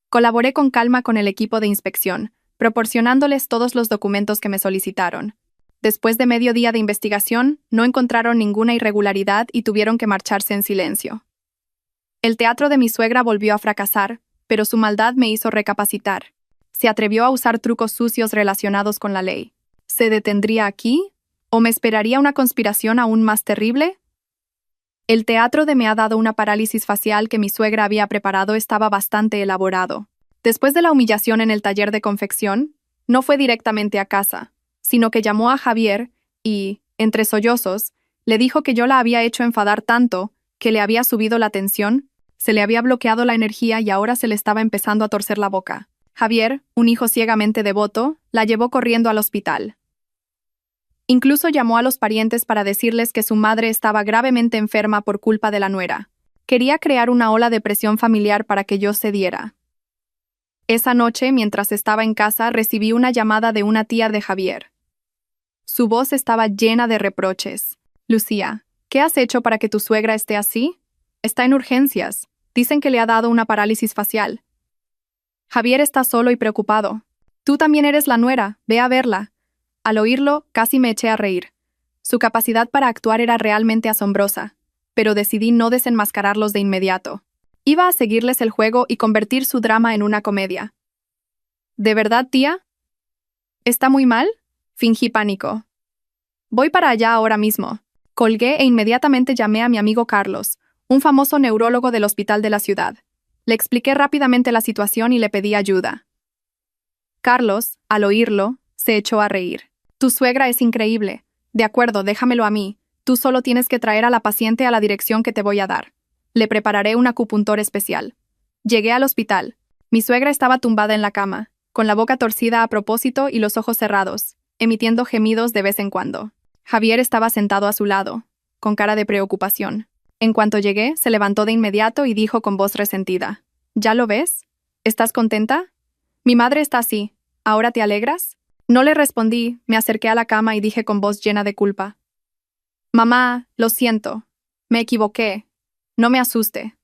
Colaboré con calma con el equipo de inspección, proporcionándoles todos los documentos que me solicitaron. Después de medio día de investigación, no encontraron ninguna irregularidad y tuvieron que marcharse en silencio. El teatro de mi suegra volvió a fracasar, pero su maldad me hizo recapacitar. Se atrevió a usar trucos sucios relacionados con la ley. ¿Se detendría aquí? ¿O me esperaría una conspiración aún más terrible? El teatro de me ha dado una parálisis facial que mi suegra había preparado estaba bastante elaborado. Después de la humillación en el taller de confección, no fue directamente a casa, sino que llamó a Javier y, entre sollozos, le dijo que yo la había hecho enfadar tanto que le había subido la tensión, se le había bloqueado la energía y ahora se le estaba empezando a torcer la boca. Javier, un hijo ciegamente devoto, la llevó corriendo al hospital. Incluso llamó a los parientes para decirles que su madre estaba gravemente enferma por culpa de la nuera. Quería crear una ola de presión familiar para que yo cediera. Esa noche, mientras estaba en casa, recibí una llamada de una tía de Javier. Su voz estaba llena de reproches. Lucía, ¿qué has hecho para que tu suegra esté así? Está en urgencias. Dicen que le ha dado una parálisis facial. Javier está solo y preocupado. Tú también eres la nuera, ve a verla. Al oírlo, casi me eché a reír. Su capacidad para actuar era realmente asombrosa, pero decidí no desenmascararlos de inmediato. Iba a seguirles el juego y convertir su drama en una comedia. ¿De verdad, tía? ¿Está muy mal? Fingí pánico. Voy para allá ahora mismo. Colgué e inmediatamente llamé a mi amigo Carlos, un famoso neurólogo del hospital de la ciudad. Le expliqué rápidamente la situación y le pedí ayuda. Carlos, al oírlo, se echó a reír. Tu suegra es increíble. De acuerdo, déjamelo a mí. Tú solo tienes que traer a la paciente a la dirección que te voy a dar. Le prepararé un acupuntor especial. Llegué al hospital. Mi suegra estaba tumbada en la cama, con la boca torcida a propósito y los ojos cerrados, emitiendo gemidos de vez en cuando. Javier estaba sentado a su lado, con cara de preocupación. En cuanto llegué, se levantó de inmediato y dijo con voz resentida: ¿Ya lo ves? ¿Estás contenta? Mi madre está así. ¿Ahora te alegras? No le respondí, me acerqué a la cama y dije con voz llena de culpa: Mamá, lo siento. Me equivoqué. No me asuste.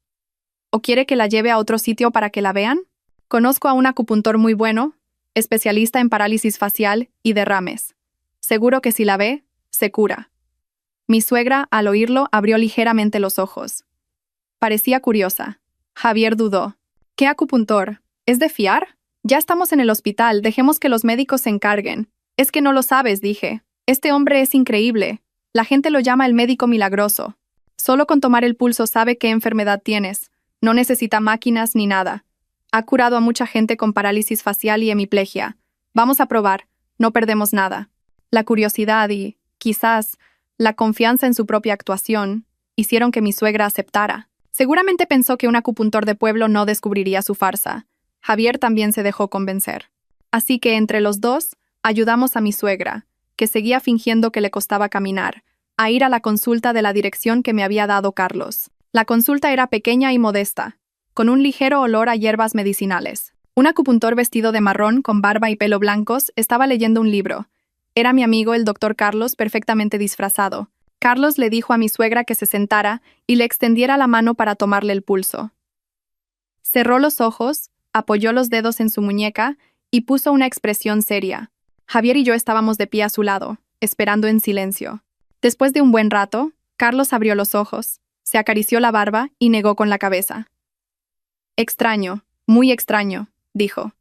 ¿O quiere que la lleve a otro sitio para que la vean? Conozco a un acupuntor muy bueno, especialista en parálisis facial y derrames. Seguro que si la ve, se cura. Mi suegra, al oírlo, abrió ligeramente los ojos. Parecía curiosa. Javier dudó. ¿Qué acupuntor? ¿Es de fiar? Ya estamos en el hospital, dejemos que los médicos se encarguen. Es que no lo sabes, dije. Este hombre es increíble. La gente lo llama el médico milagroso. Solo con tomar el pulso sabe qué enfermedad tienes. No necesita máquinas ni nada. Ha curado a mucha gente con parálisis facial y hemiplegia. Vamos a probar. No perdemos nada. La curiosidad y, quizás, la confianza en su propia actuación hicieron que mi suegra aceptara. Seguramente pensó que un acupuntor de pueblo no descubriría su farsa. Javier también se dejó convencer. Así que entre los dos, Ayudamos a mi suegra, que seguía fingiendo que le costaba caminar, a ir a la consulta de la dirección que me había dado Carlos. La consulta era pequeña y modesta, con un ligero olor a hierbas medicinales. Un acupuntor vestido de marrón, con barba y pelo blancos, estaba leyendo un libro. Era mi amigo el doctor Carlos, perfectamente disfrazado. Carlos le dijo a mi suegra que se sentara y le extendiera la mano para tomarle el pulso. Cerró los ojos, apoyó los dedos en su muñeca y puso una expresión seria. Javier y yo estábamos de pie a su lado, esperando en silencio. Después de un buen rato, Carlos abrió los ojos, se acarició la barba y negó con la cabeza. Extraño, muy extraño, dijo.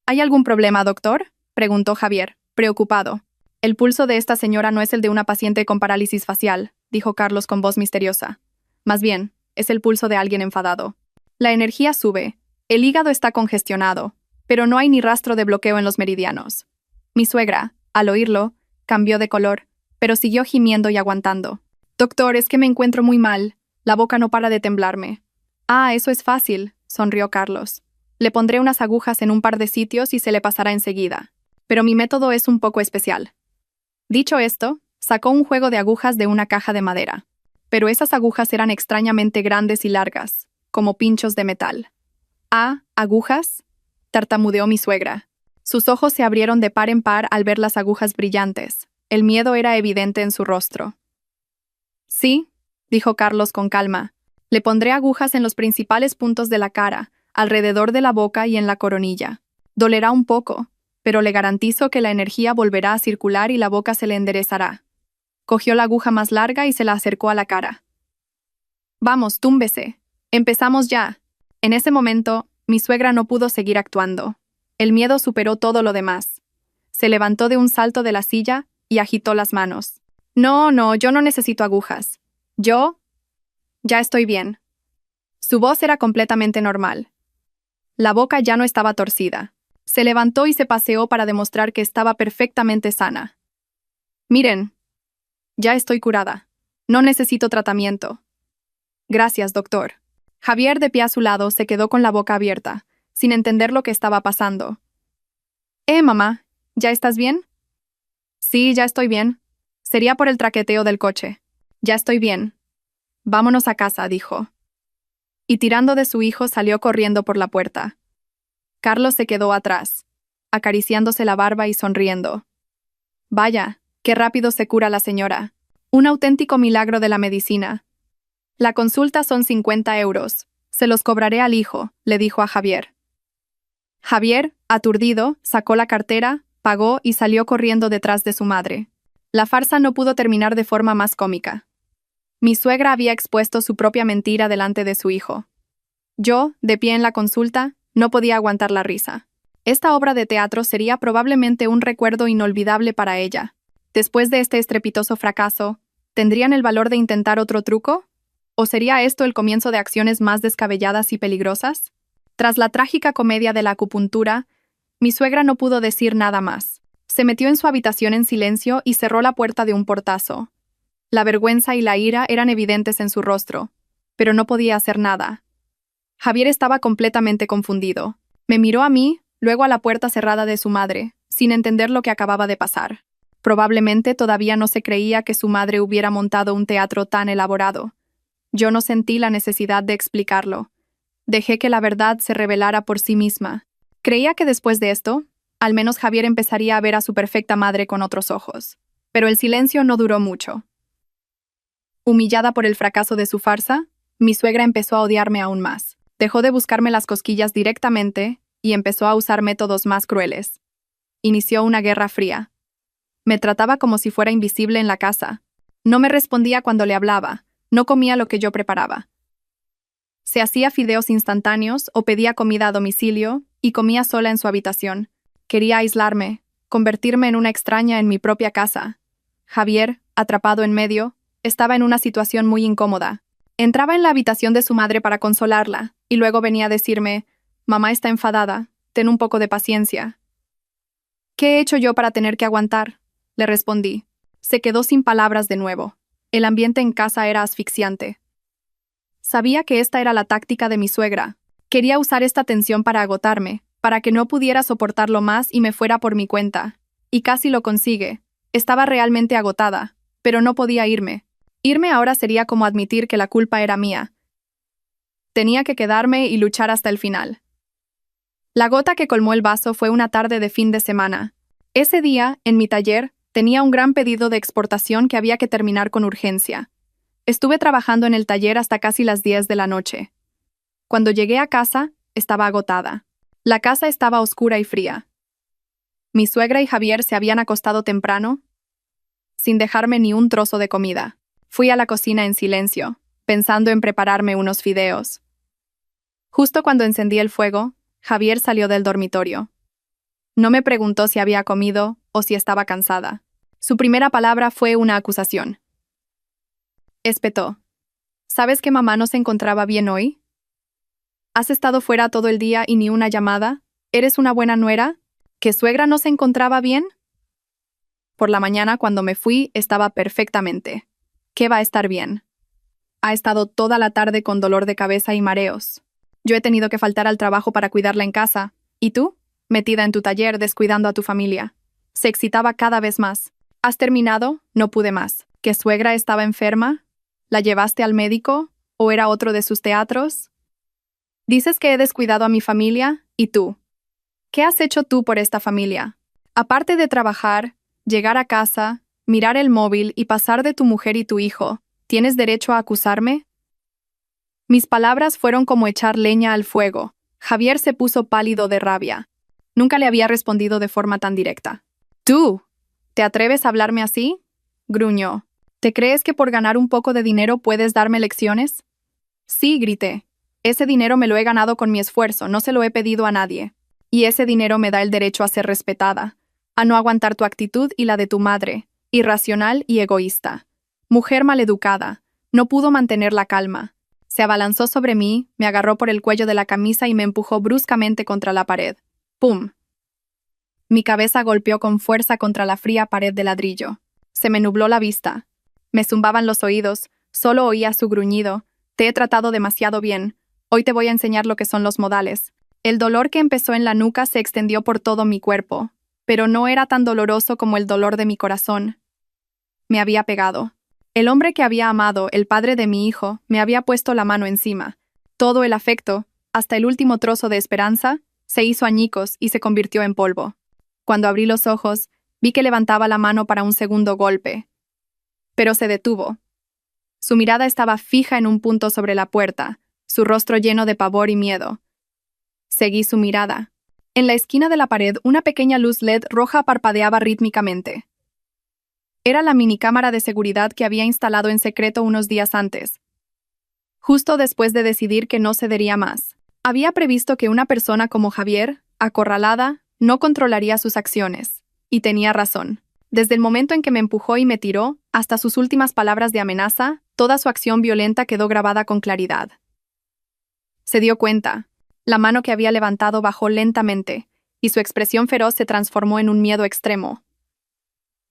¿Hay algún problema, doctor?, preguntó Javier, preocupado. El pulso de esta señora no es el de una paciente con parálisis facial, dijo Carlos con voz misteriosa. Más bien, es el pulso de alguien enfadado. La energía sube, el hígado está congestionado, pero no hay ni rastro de bloqueo en los meridianos. Mi suegra, al oírlo, cambió de color, pero siguió gimiendo y aguantando. Doctor, es que me encuentro muy mal. La boca no para de temblarme. Ah, eso es fácil, sonrió Carlos. Le pondré unas agujas en un par de sitios y se le pasará enseguida. Pero mi método es un poco especial. Dicho esto, sacó un juego de agujas de una caja de madera. Pero esas agujas eran extrañamente grandes y largas, como pinchos de metal. «Ah, ¿agujas?», tartamudeó mi suegra. Sus ojos se abrieron de par en par al ver las agujas brillantes. El miedo era evidente en su rostro. «Sí», dijo Carlos con calma. «Le pondré agujas en los principales puntos de la cara, alrededor de la boca y en la coronilla. Dolerá un poco, pero le garantizo que la energía volverá a circular y la boca se le enderezará». Cogió la aguja más larga y se la acercó a la cara. «Vamos, túmbese. Empezamos ya». En ese momento, mi suegra no pudo seguir actuando. El miedo superó todo lo demás. Se levantó de un salto de la silla y agitó las manos. «No, yo no necesito agujas. Ya estoy bien». Su voz era completamente normal. La boca ya no estaba torcida. Se levantó y se paseó para demostrar que estaba perfectamente sana. «Miren, ya estoy curada. No necesito tratamiento». «Gracias, doctor». Javier, de pie a su lado, se quedó con la boca abierta, sin entender lo que estaba pasando. Mamá, ¿ya estás bien?» «Sí, ya estoy bien. Sería por el traqueteo del coche. Ya estoy bien. Vámonos a casa», dijo. Y tirando de su hijo salió corriendo por la puerta. Carlos se quedó atrás, acariciándose la barba y sonriendo. «Vaya, qué rápido se cura la señora. Un auténtico milagro de la medicina». «La consulta son 50 euros. Se los cobraré al hijo», le dijo a Javier. Javier, aturdido, sacó la cartera, pagó y salió corriendo detrás de su madre. La farsa no pudo terminar de forma más cómica. Mi suegra había expuesto su propia mentira delante de su hijo. Yo, de pie en la consulta, no podía aguantar la risa. Esta obra de teatro sería probablemente un recuerdo inolvidable para ella. Después de este estrepitoso fracaso, ¿tendrían el valor de intentar otro truco? ¿O sería esto el comienzo de acciones más descabelladas y peligrosas? Tras la trágica comedia de la acupuntura, mi suegra no pudo decir nada más. Se metió en su habitación en silencio y cerró la puerta de un portazo. La vergüenza y la ira eran evidentes en su rostro, pero no podía hacer nada. Javier estaba completamente confundido. Me miró a mí, luego a la puerta cerrada de su madre, sin entender lo que acababa de pasar. Probablemente todavía no se creía que su madre hubiera montado un teatro tan elaborado. Yo no sentí la necesidad de explicarlo. Dejé que la verdad se revelara por sí misma. Creía que después de esto, al menos Javier empezaría a ver a su perfecta madre con otros ojos. Pero el silencio no duró mucho. Humillada por el fracaso de su farsa, mi suegra empezó a odiarme aún más. Dejó de buscarme las cosquillas directamente y empezó a usar métodos más crueles. Inició una guerra fría. Me trataba como si fuera invisible en la casa. No me respondía cuando le hablaba. No comía lo que yo preparaba. Se hacía fideos instantáneos o pedía comida a domicilio y comía sola en su habitación. Quería aislarme, convertirme en una extraña en mi propia casa. Javier, atrapado en medio, estaba en una situación muy incómoda. Entraba en la habitación de su madre para consolarla y luego venía a decirme: «Mamá está enfadada, ten un poco de paciencia». «¿Qué he hecho yo para tener que aguantar?», le respondí. Se quedó sin palabras de nuevo. El ambiente en casa era asfixiante. Sabía que esta era la táctica de mi suegra. Quería usar esta tensión para agotarme, para que no pudiera soportarlo más y me fuera por mi cuenta. Y casi lo consigue. Estaba realmente agotada, pero no podía irme. Irme ahora sería como admitir que la culpa era mía. Tenía que quedarme y luchar hasta el final. La gota que colmó el vaso fue una tarde de fin de semana. Ese día, en mi taller, tenía un gran pedido de exportación que había que terminar con urgencia. Estuve trabajando en el taller hasta casi las 10 de la noche. Cuando llegué a casa, estaba agotada. La casa estaba oscura y fría. Mi suegra y Javier se habían acostado temprano, sin dejarme ni un trozo de comida. Fui a la cocina en silencio, pensando en prepararme unos fideos. Justo cuando encendí el fuego, Javier salió del dormitorio. No me preguntó si había comido o si estaba cansada. Su primera palabra fue una acusación. Espetó. ¿Sabes que mamá no se encontraba bien hoy? ¿Has estado fuera todo el día y ni una llamada? ¿Eres una buena nuera? ¿Que suegra no se encontraba bien? Por la mañana, cuando me fui, estaba perfectamente. ¿Qué va a estar bien? Ha estado toda la tarde con dolor de cabeza y mareos. Yo he tenido que faltar al trabajo para cuidarla en casa. ¿Y tú? Metida en tu taller, descuidando a tu familia. Se excitaba cada vez más. ¿Has terminado? No pude más. ¿Que suegra estaba enferma? ¿La llevaste al médico? ¿O era otro de sus teatros? Dices que he descuidado a mi familia, ¿y tú? ¿Qué has hecho tú por esta familia? Aparte de trabajar, llegar a casa, mirar el móvil y pasar de tu mujer y tu hijo, ¿tienes derecho a acusarme? Mis palabras fueron como echar leña al fuego. Javier se puso pálido de rabia. Nunca le había respondido de forma tan directa. ¿Tú? ¿Te atreves a hablarme así? Gruñó. ¿Te crees que por ganar un poco de dinero puedes darme lecciones? Sí, grité. Ese dinero me lo he ganado con mi esfuerzo, no se lo he pedido a nadie. Y ese dinero me da el derecho a ser respetada, a no aguantar tu actitud y la de tu madre, irracional y egoísta. Mujer maleducada, no pudo mantener la calma. Se abalanzó sobre mí, me agarró por el cuello de la camisa y me empujó bruscamente contra la pared. ¡Pum! Mi cabeza golpeó con fuerza contra la fría pared de ladrillo. Se me nubló la vista. Me zumbaban los oídos, solo oía su gruñido. Te he tratado demasiado bien. Hoy te voy a enseñar lo que son los modales. El dolor que empezó en la nuca se extendió por todo mi cuerpo, pero no era tan doloroso como el dolor de mi corazón. Me había pegado. El hombre que había amado, el padre de mi hijo, me había puesto la mano encima. Todo el afecto, hasta el último trozo de esperanza, se hizo añicos y se convirtió en polvo. Cuando abrí los ojos, vi que levantaba la mano para un segundo golpe. Pero se detuvo. Su mirada estaba fija en un punto sobre la puerta, su rostro lleno de pavor y miedo. Seguí su mirada. En la esquina de la pared, una pequeña luz LED roja parpadeaba rítmicamente. Era la minicámara de seguridad que había instalado en secreto unos días antes. Justo después de decidir que no cedería más. Había previsto que una persona como Javier, acorralada, no controlaría sus acciones. Y tenía razón. Desde el momento en que me empujó y me tiró, hasta sus últimas palabras de amenaza, toda su acción violenta quedó grabada con claridad. Se dio cuenta. La mano que había levantado bajó lentamente, y su expresión feroz se transformó en un miedo extremo.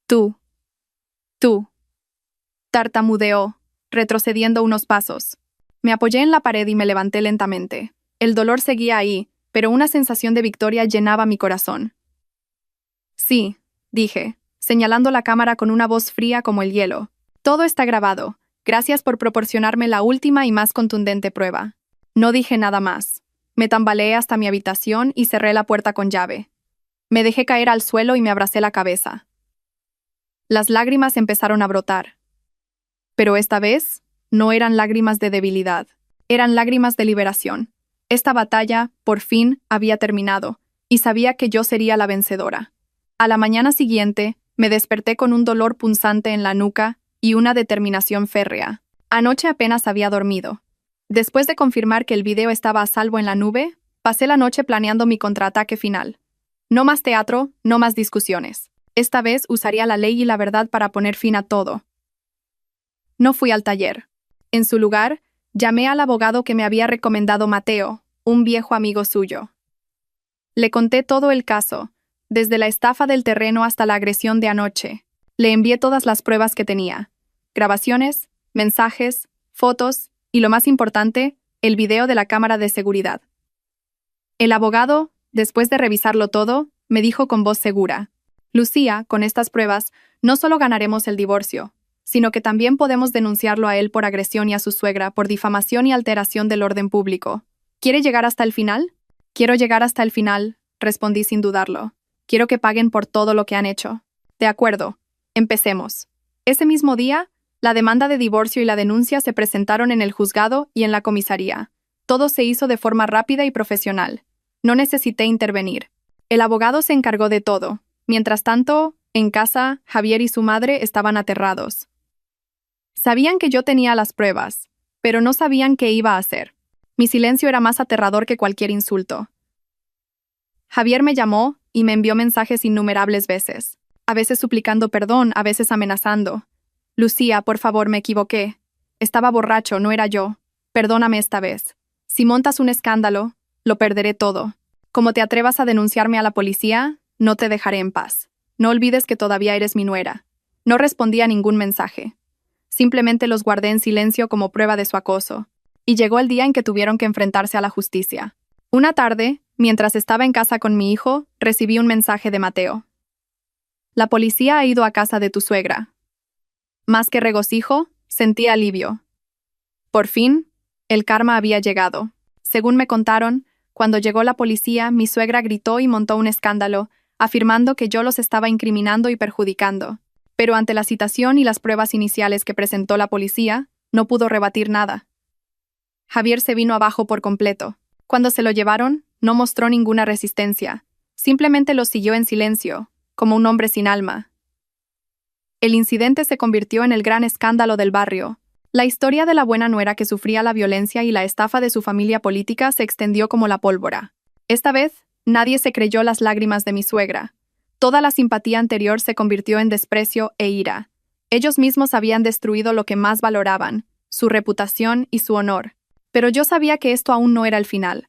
Tú, tartamudeó, retrocediendo unos pasos. Me apoyé en la pared y me levanté lentamente. El dolor seguía ahí, pero una sensación de victoria llenaba mi corazón. Sí, dije, señalando la cámara con una voz fría como el hielo. Todo está grabado. Gracias por proporcionarme la última y más contundente prueba. No dije nada más. Me tambaleé hasta mi habitación y cerré la puerta con llave. Me dejé caer al suelo y me abracé la cabeza. Las lágrimas empezaron a brotar. Pero esta vez, no eran lágrimas de debilidad. Eran lágrimas de liberación. Esta batalla, por fin, había terminado, y sabía que yo sería la vencedora. A la mañana siguiente, me desperté con un dolor punzante en la nuca y una determinación férrea. Anoche apenas había dormido. Después de confirmar que el video estaba a salvo en la nube, pasé la noche planeando mi contraataque final. No más teatro, no más discusiones. Esta vez usaría la ley y la verdad para poner fin a todo. No fui al taller. En su lugar, llamé al abogado que me había recomendado Mateo, un viejo amigo suyo. Le conté todo el caso, desde la estafa del terreno hasta la agresión de anoche. Le envié todas las pruebas que tenía. Grabaciones, mensajes, fotos y, lo más importante, el video de la cámara de seguridad. El abogado, después de revisarlo todo, me dijo con voz segura: Lucía, con estas pruebas, no solo ganaremos el divorcio, sino que también podemos denunciarlo a él por agresión y a su suegra por difamación y alteración del orden público. ¿Quiere llegar hasta el final? Quiero llegar hasta el final, respondí sin dudarlo. Quiero que paguen por todo lo que han hecho. De acuerdo. Empecemos. Ese mismo día, la demanda de divorcio y la denuncia se presentaron en el juzgado y en la comisaría. Todo se hizo de forma rápida y profesional. No necesité intervenir. El abogado se encargó de todo. Mientras tanto, en casa, Javier y su madre estaban aterrados. Sabían que yo tenía las pruebas, pero no sabían qué iba a hacer. Mi silencio era más aterrador que cualquier insulto. Javier me llamó y me envió mensajes innumerables veces, a veces suplicando perdón, a veces amenazando. Lucía, por favor, me equivoqué. Estaba borracho, no era yo. Perdóname esta vez. Si montas un escándalo, lo perderé todo. Como te atrevas a denunciarme a la policía, no te dejaré en paz. No olvides que todavía eres mi nuera. No respondí a ningún mensaje. Simplemente los guardé en silencio como prueba de su acoso. Y llegó el día en que tuvieron que enfrentarse a la justicia. Una tarde, mientras estaba en casa con mi hijo, recibí un mensaje de Mateo. La policía ha ido a casa de tu suegra. Más que regocijo, sentí alivio. Por fin, el karma había llegado. Según me contaron, cuando llegó la policía, mi suegra gritó y montó un escándalo, afirmando que yo los estaba incriminando y perjudicando. Pero ante la citación y las pruebas iniciales que presentó la policía, no pudo rebatir nada. Javier se vino abajo por completo. Cuando se lo llevaron, no mostró ninguna resistencia. Simplemente lo siguió en silencio, como un hombre sin alma. El incidente se convirtió en el gran escándalo del barrio. La historia de la buena nuera que sufría la violencia y la estafa de su familia política se extendió como la pólvora. Esta vez, nadie se creyó las lágrimas de mi suegra. Toda la simpatía anterior se convirtió en desprecio e ira. Ellos mismos habían destruido lo que más valoraban, su reputación y su honor. Pero yo sabía que esto aún no era el final.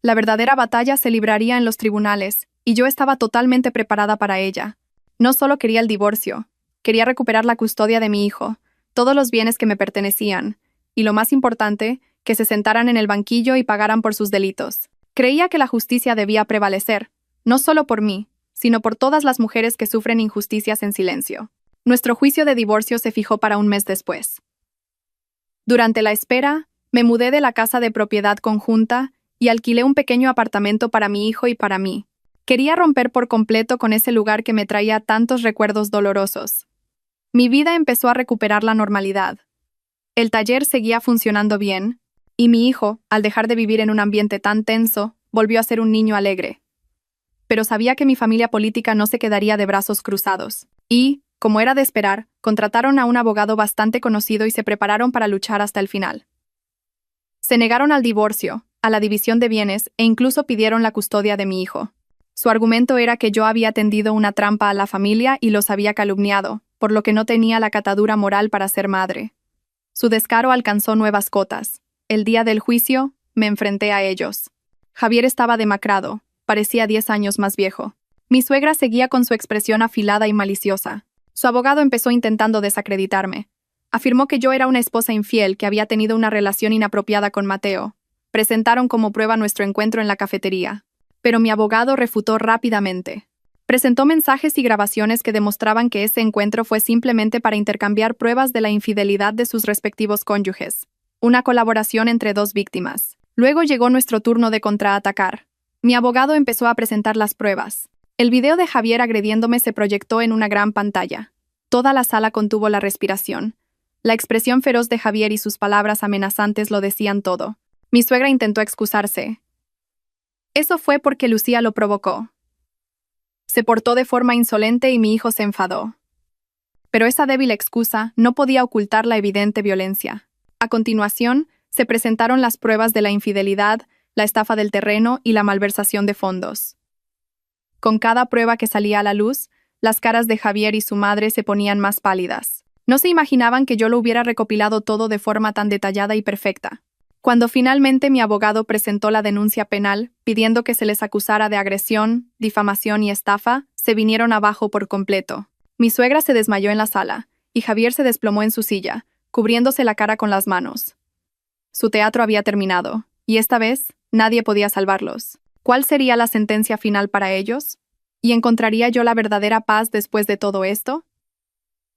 La verdadera batalla se libraría en los tribunales, y yo estaba totalmente preparada para ella. No solo quería el divorcio, quería recuperar la custodia de mi hijo, todos los bienes que me pertenecían, y lo más importante, que se sentaran en el banquillo y pagaran por sus delitos. Creía que la justicia debía prevalecer, no solo por mí, sino por todas las mujeres que sufren injusticias en silencio. Nuestro juicio de divorcio se fijó para un mes después. Durante la espera, me mudé de la casa de propiedad conjunta y alquilé un pequeño apartamento para mi hijo y para mí. Quería romper por completo con ese lugar que me traía tantos recuerdos dolorosos. Mi vida empezó a recuperar la normalidad. El taller seguía funcionando bien, y mi hijo, al dejar de vivir en un ambiente tan tenso, volvió a ser un niño alegre. Pero sabía que mi familia política no se quedaría de brazos cruzados. Y, como era de esperar, contrataron a un abogado bastante conocido y se prepararon para luchar hasta el final. Se negaron al divorcio, a la división de bienes e incluso pidieron la custodia de mi hijo. Su argumento era que yo había tendido una trampa a la familia y los había calumniado, por lo que no tenía la catadura moral para ser madre. Su descaro alcanzó nuevas cotas. El día del juicio, me enfrenté a ellos. Javier estaba demacrado, parecía 10 años más viejo. Mi suegra seguía con su expresión afilada y maliciosa. Su abogado empezó intentando desacreditarme. Afirmó que yo era una esposa infiel que había tenido una relación inapropiada con Mateo. Presentaron como prueba nuestro encuentro en la cafetería. Pero mi abogado refutó rápidamente. Presentó mensajes y grabaciones que demostraban que ese encuentro fue simplemente para intercambiar pruebas de la infidelidad de sus respectivos cónyuges. Una colaboración entre dos víctimas. Luego llegó nuestro turno de contraatacar. Mi abogado empezó a presentar las pruebas. El video de Javier agrediéndome se proyectó en una gran pantalla. Toda la sala contuvo la respiración. La expresión feroz de Javier y sus palabras amenazantes lo decían todo. Mi suegra intentó excusarse. Eso fue porque Lucía lo provocó. Se portó de forma insolente y mi hijo se enfadó. Pero esa débil excusa no podía ocultar la evidente violencia. A continuación, se presentaron las pruebas de la infidelidad, la estafa del terreno y la malversación de fondos. Con cada prueba que salía a la luz, las caras de Javier y su madre se ponían más pálidas. No se imaginaban que yo lo hubiera recopilado todo de forma tan detallada y perfecta. Cuando finalmente mi abogado presentó la denuncia penal, pidiendo que se les acusara de agresión, difamación y estafa, se vinieron abajo por completo. Mi suegra se desmayó en la sala, y Javier se desplomó en su silla, cubriéndose la cara con las manos. Su teatro había terminado, y esta vez, nadie podía salvarlos. ¿Cuál sería la sentencia final para ellos? ¿Y encontraría yo la verdadera paz después de todo esto?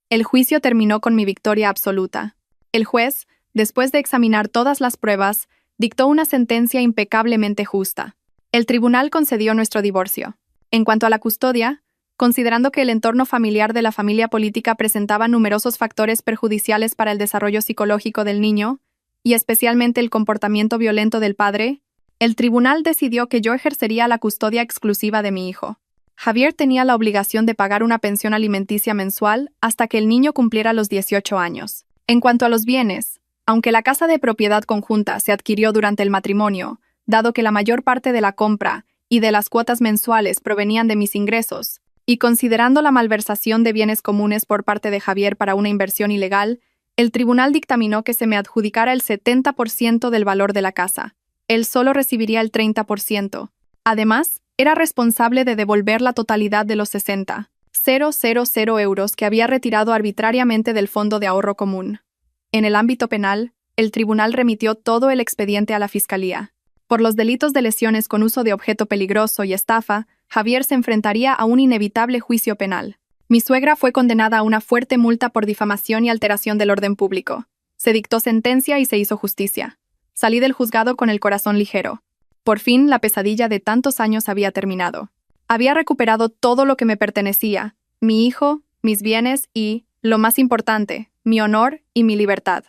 El juicio terminó con mi victoria absoluta. El juez, después de examinar todas las pruebas, dictó una sentencia impecablemente justa. El tribunal concedió nuestro divorcio. En cuanto a la custodia, considerando que el entorno familiar de la familia política presentaba numerosos factores perjudiciales para el desarrollo psicológico del niño, y especialmente el comportamiento violento del padre, el tribunal decidió que yo ejercería la custodia exclusiva de mi hijo. Javier tenía la obligación de pagar una pensión alimenticia mensual hasta que el niño cumpliera los 18 años. En cuanto a los bienes, aunque la casa de propiedad conjunta se adquirió durante el matrimonio, dado que la mayor parte de la compra y de las cuotas mensuales provenían de mis ingresos, y considerando la malversación de bienes comunes por parte de Javier para una inversión ilegal, el tribunal dictaminó que se me adjudicara el 70% del valor de la casa. Él solo recibiría el 30%. Además, era responsable de devolver la totalidad de los 60,000 euros que había retirado arbitrariamente del Fondo de Ahorro Común. En el ámbito penal, el tribunal remitió todo el expediente a la Fiscalía. Por los delitos de lesiones con uso de objeto peligroso y estafa, Javier se enfrentaría a un inevitable juicio penal. Mi suegra fue condenada a una fuerte multa por difamación y alteración del orden público. Se dictó sentencia y se hizo justicia. Salí del juzgado con el corazón ligero. Por fin, la pesadilla de tantos años había terminado. Había recuperado todo lo que me pertenecía, mi hijo, mis bienes y, lo más importante, mi honor y mi libertad.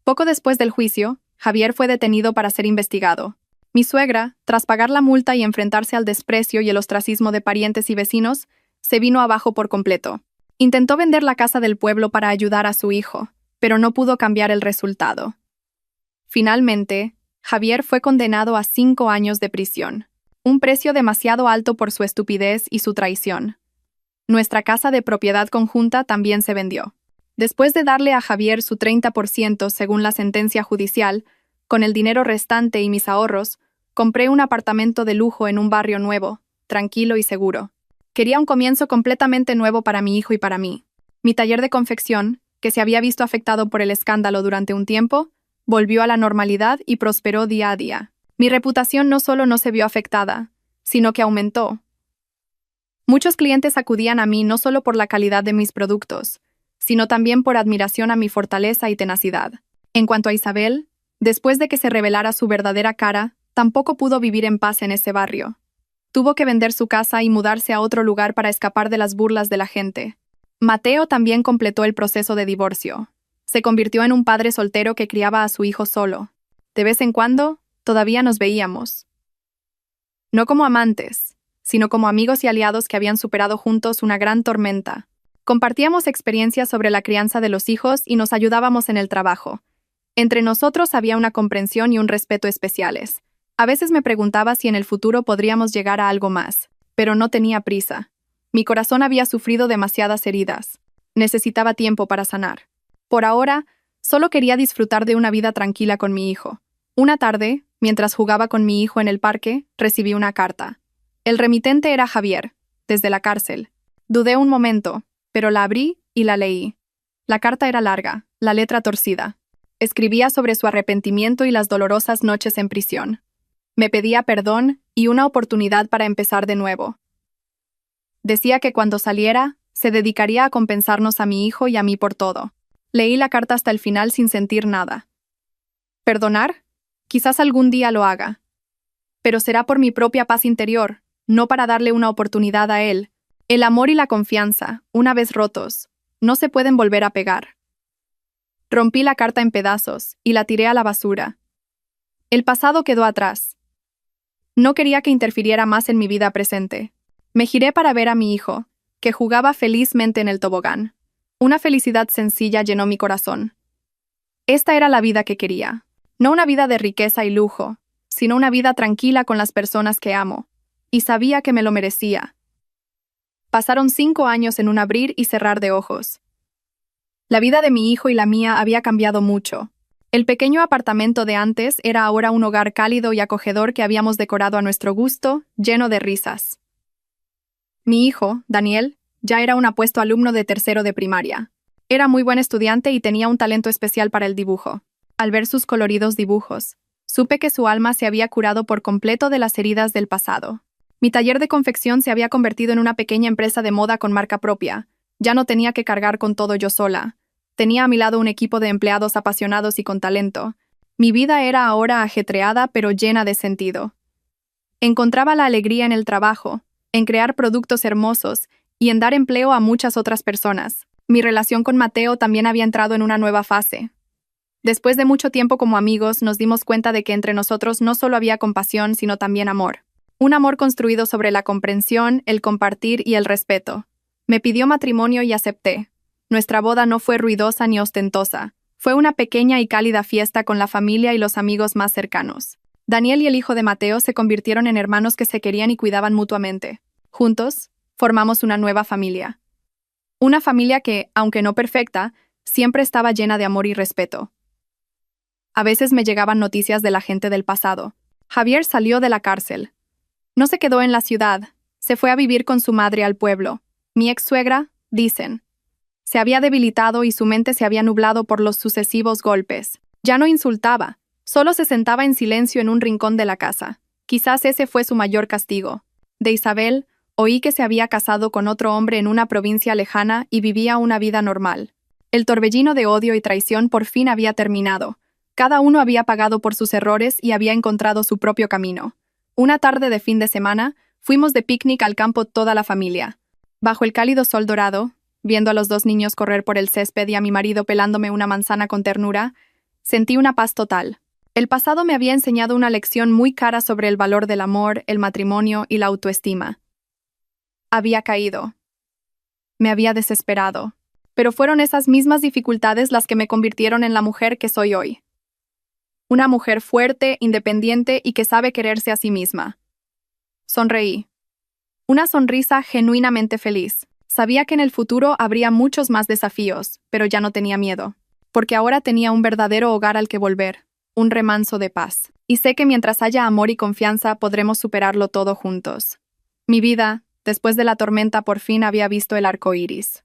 Poco después del juicio, Javier fue detenido para ser investigado. Mi suegra, tras pagar la multa y enfrentarse al desprecio y el ostracismo de parientes y vecinos, se vino abajo por completo. Intentó vender la casa del pueblo para ayudar a su hijo, pero no pudo cambiar el resultado. Finalmente, Javier fue condenado a 5 años de prisión, un precio demasiado alto por su estupidez y su traición. Nuestra casa de propiedad conjunta también se vendió. Después de darle a Javier su 30% según la sentencia judicial, con el dinero restante y mis ahorros, compré un apartamento de lujo en un barrio nuevo, tranquilo y seguro. Quería un comienzo completamente nuevo para mi hijo y para mí. Mi taller de confección, que se había visto afectado por el escándalo durante un tiempo, volvió a la normalidad y prosperó día a día. Mi reputación no solo no se vio afectada, sino que aumentó. Muchos clientes acudían a mí no solo por la calidad de mis productos, sino también por admiración a mi fortaleza y tenacidad. En cuanto a Isabel, después de que se revelara su verdadera cara, tampoco pudo vivir en paz en ese barrio. Tuvo que vender su casa y mudarse a otro lugar para escapar de las burlas de la gente. Mateo también completó el proceso de divorcio. Se convirtió en un padre soltero que criaba a su hijo solo. De vez en cuando, todavía nos veíamos. No como amantes, sino como amigos y aliados que habían superado juntos una gran tormenta. Compartíamos experiencias sobre la crianza de los hijos y nos ayudábamos en el trabajo. Entre nosotros había una comprensión y un respeto especiales. A veces me preguntaba si en el futuro podríamos llegar a algo más, pero no tenía prisa. Mi corazón había sufrido demasiadas heridas. Necesitaba tiempo para sanar. Por ahora, solo quería disfrutar de una vida tranquila con mi hijo. Una tarde, mientras jugaba con mi hijo en el parque, recibí una carta. El remitente era Javier, desde la cárcel. Dudé un momento, pero la abrí y la leí. La carta era larga, la letra torcida. Escribía sobre su arrepentimiento y las dolorosas noches en prisión. Me pedía perdón y una oportunidad para empezar de nuevo. Decía que cuando saliera, se dedicaría a compensarnos a mi hijo y a mí por todo. Leí la carta hasta el final sin sentir nada. ¿Perdonar? Quizás algún día lo haga. Pero será por mi propia paz interior, no para darle una oportunidad a él. El amor y la confianza, una vez rotos, no se pueden volver a pegar. Rompí la carta en pedazos y la tiré a la basura. El pasado quedó atrás. No quería que interfiriera más en mi vida presente. Me giré para ver a mi hijo, que jugaba felizmente en el tobogán. Una felicidad sencilla llenó mi corazón. Esta era la vida que quería. No una vida de riqueza y lujo, sino una vida tranquila con las personas que amo. Y sabía que me lo merecía. Pasaron 5 años en un abrir y cerrar de ojos. La vida de mi hijo y la mía había cambiado mucho. El pequeño apartamento de antes era ahora un hogar cálido y acogedor que habíamos decorado a nuestro gusto, lleno de risas. Mi hijo, Daniel, ya era un apuesto alumno de tercero de primaria. Era muy buen estudiante y tenía un talento especial para el dibujo. Al ver sus coloridos dibujos, supe que su alma se había curado por completo de las heridas del pasado. Mi taller de confección se había convertido en una pequeña empresa de moda con marca propia. Ya no tenía que cargar con todo yo sola. Tenía a mi lado un equipo de empleados apasionados y con talento. Mi vida era ahora ajetreada pero llena de sentido. Encontraba la alegría en el trabajo, en crear productos hermosos y en dar empleo a muchas otras personas. Mi relación con Mateo también había entrado en una nueva fase. Después de mucho tiempo como amigos, nos dimos cuenta de que entre nosotros no solo había compasión, sino también amor. Un amor construido sobre la comprensión, el compartir y el respeto. Me pidió matrimonio y acepté. Nuestra boda no fue ruidosa ni ostentosa. Fue una pequeña y cálida fiesta con la familia y los amigos más cercanos. Daniel y el hijo de Mateo se convirtieron en hermanos que se querían y cuidaban mutuamente. Juntos, formamos una nueva familia. Una familia que, aunque no perfecta, siempre estaba llena de amor y respeto. A veces me llegaban noticias de la gente del pasado. Javier salió de la cárcel. No se quedó en la ciudad, se fue a vivir con su madre al pueblo. Mi ex-suegra, dicen. Se había debilitado y su mente se había nublado por los sucesivos golpes. Ya no insultaba, solo se sentaba en silencio en un rincón de la casa. Quizás ese fue su mayor castigo. De Isabel, oí que se había casado con otro hombre en una provincia lejana y vivía una vida normal. El torbellino de odio y traición por fin había terminado. Cada uno había pagado por sus errores y había encontrado su propio camino. Una tarde de fin de semana, fuimos de picnic al campo toda la familia. Bajo el cálido sol dorado, viendo a los dos niños correr por el césped y a mi marido pelándome una manzana con ternura, sentí una paz total. El pasado me había enseñado una lección muy cara sobre el valor del amor, el matrimonio y la autoestima. Había caído. Me había desesperado. Pero fueron esas mismas dificultades las que me convirtieron en la mujer que soy hoy. Una mujer fuerte, independiente y que sabe quererse a sí misma. Sonreí. Una sonrisa genuinamente feliz. Sabía que en el futuro habría muchos más desafíos, pero ya no tenía miedo. Porque ahora tenía un verdadero hogar al que volver, un remanso de paz. Y sé que mientras haya amor y confianza podremos superarlo todo juntos. Mi vida, después de la tormenta, por fin había visto el arco iris.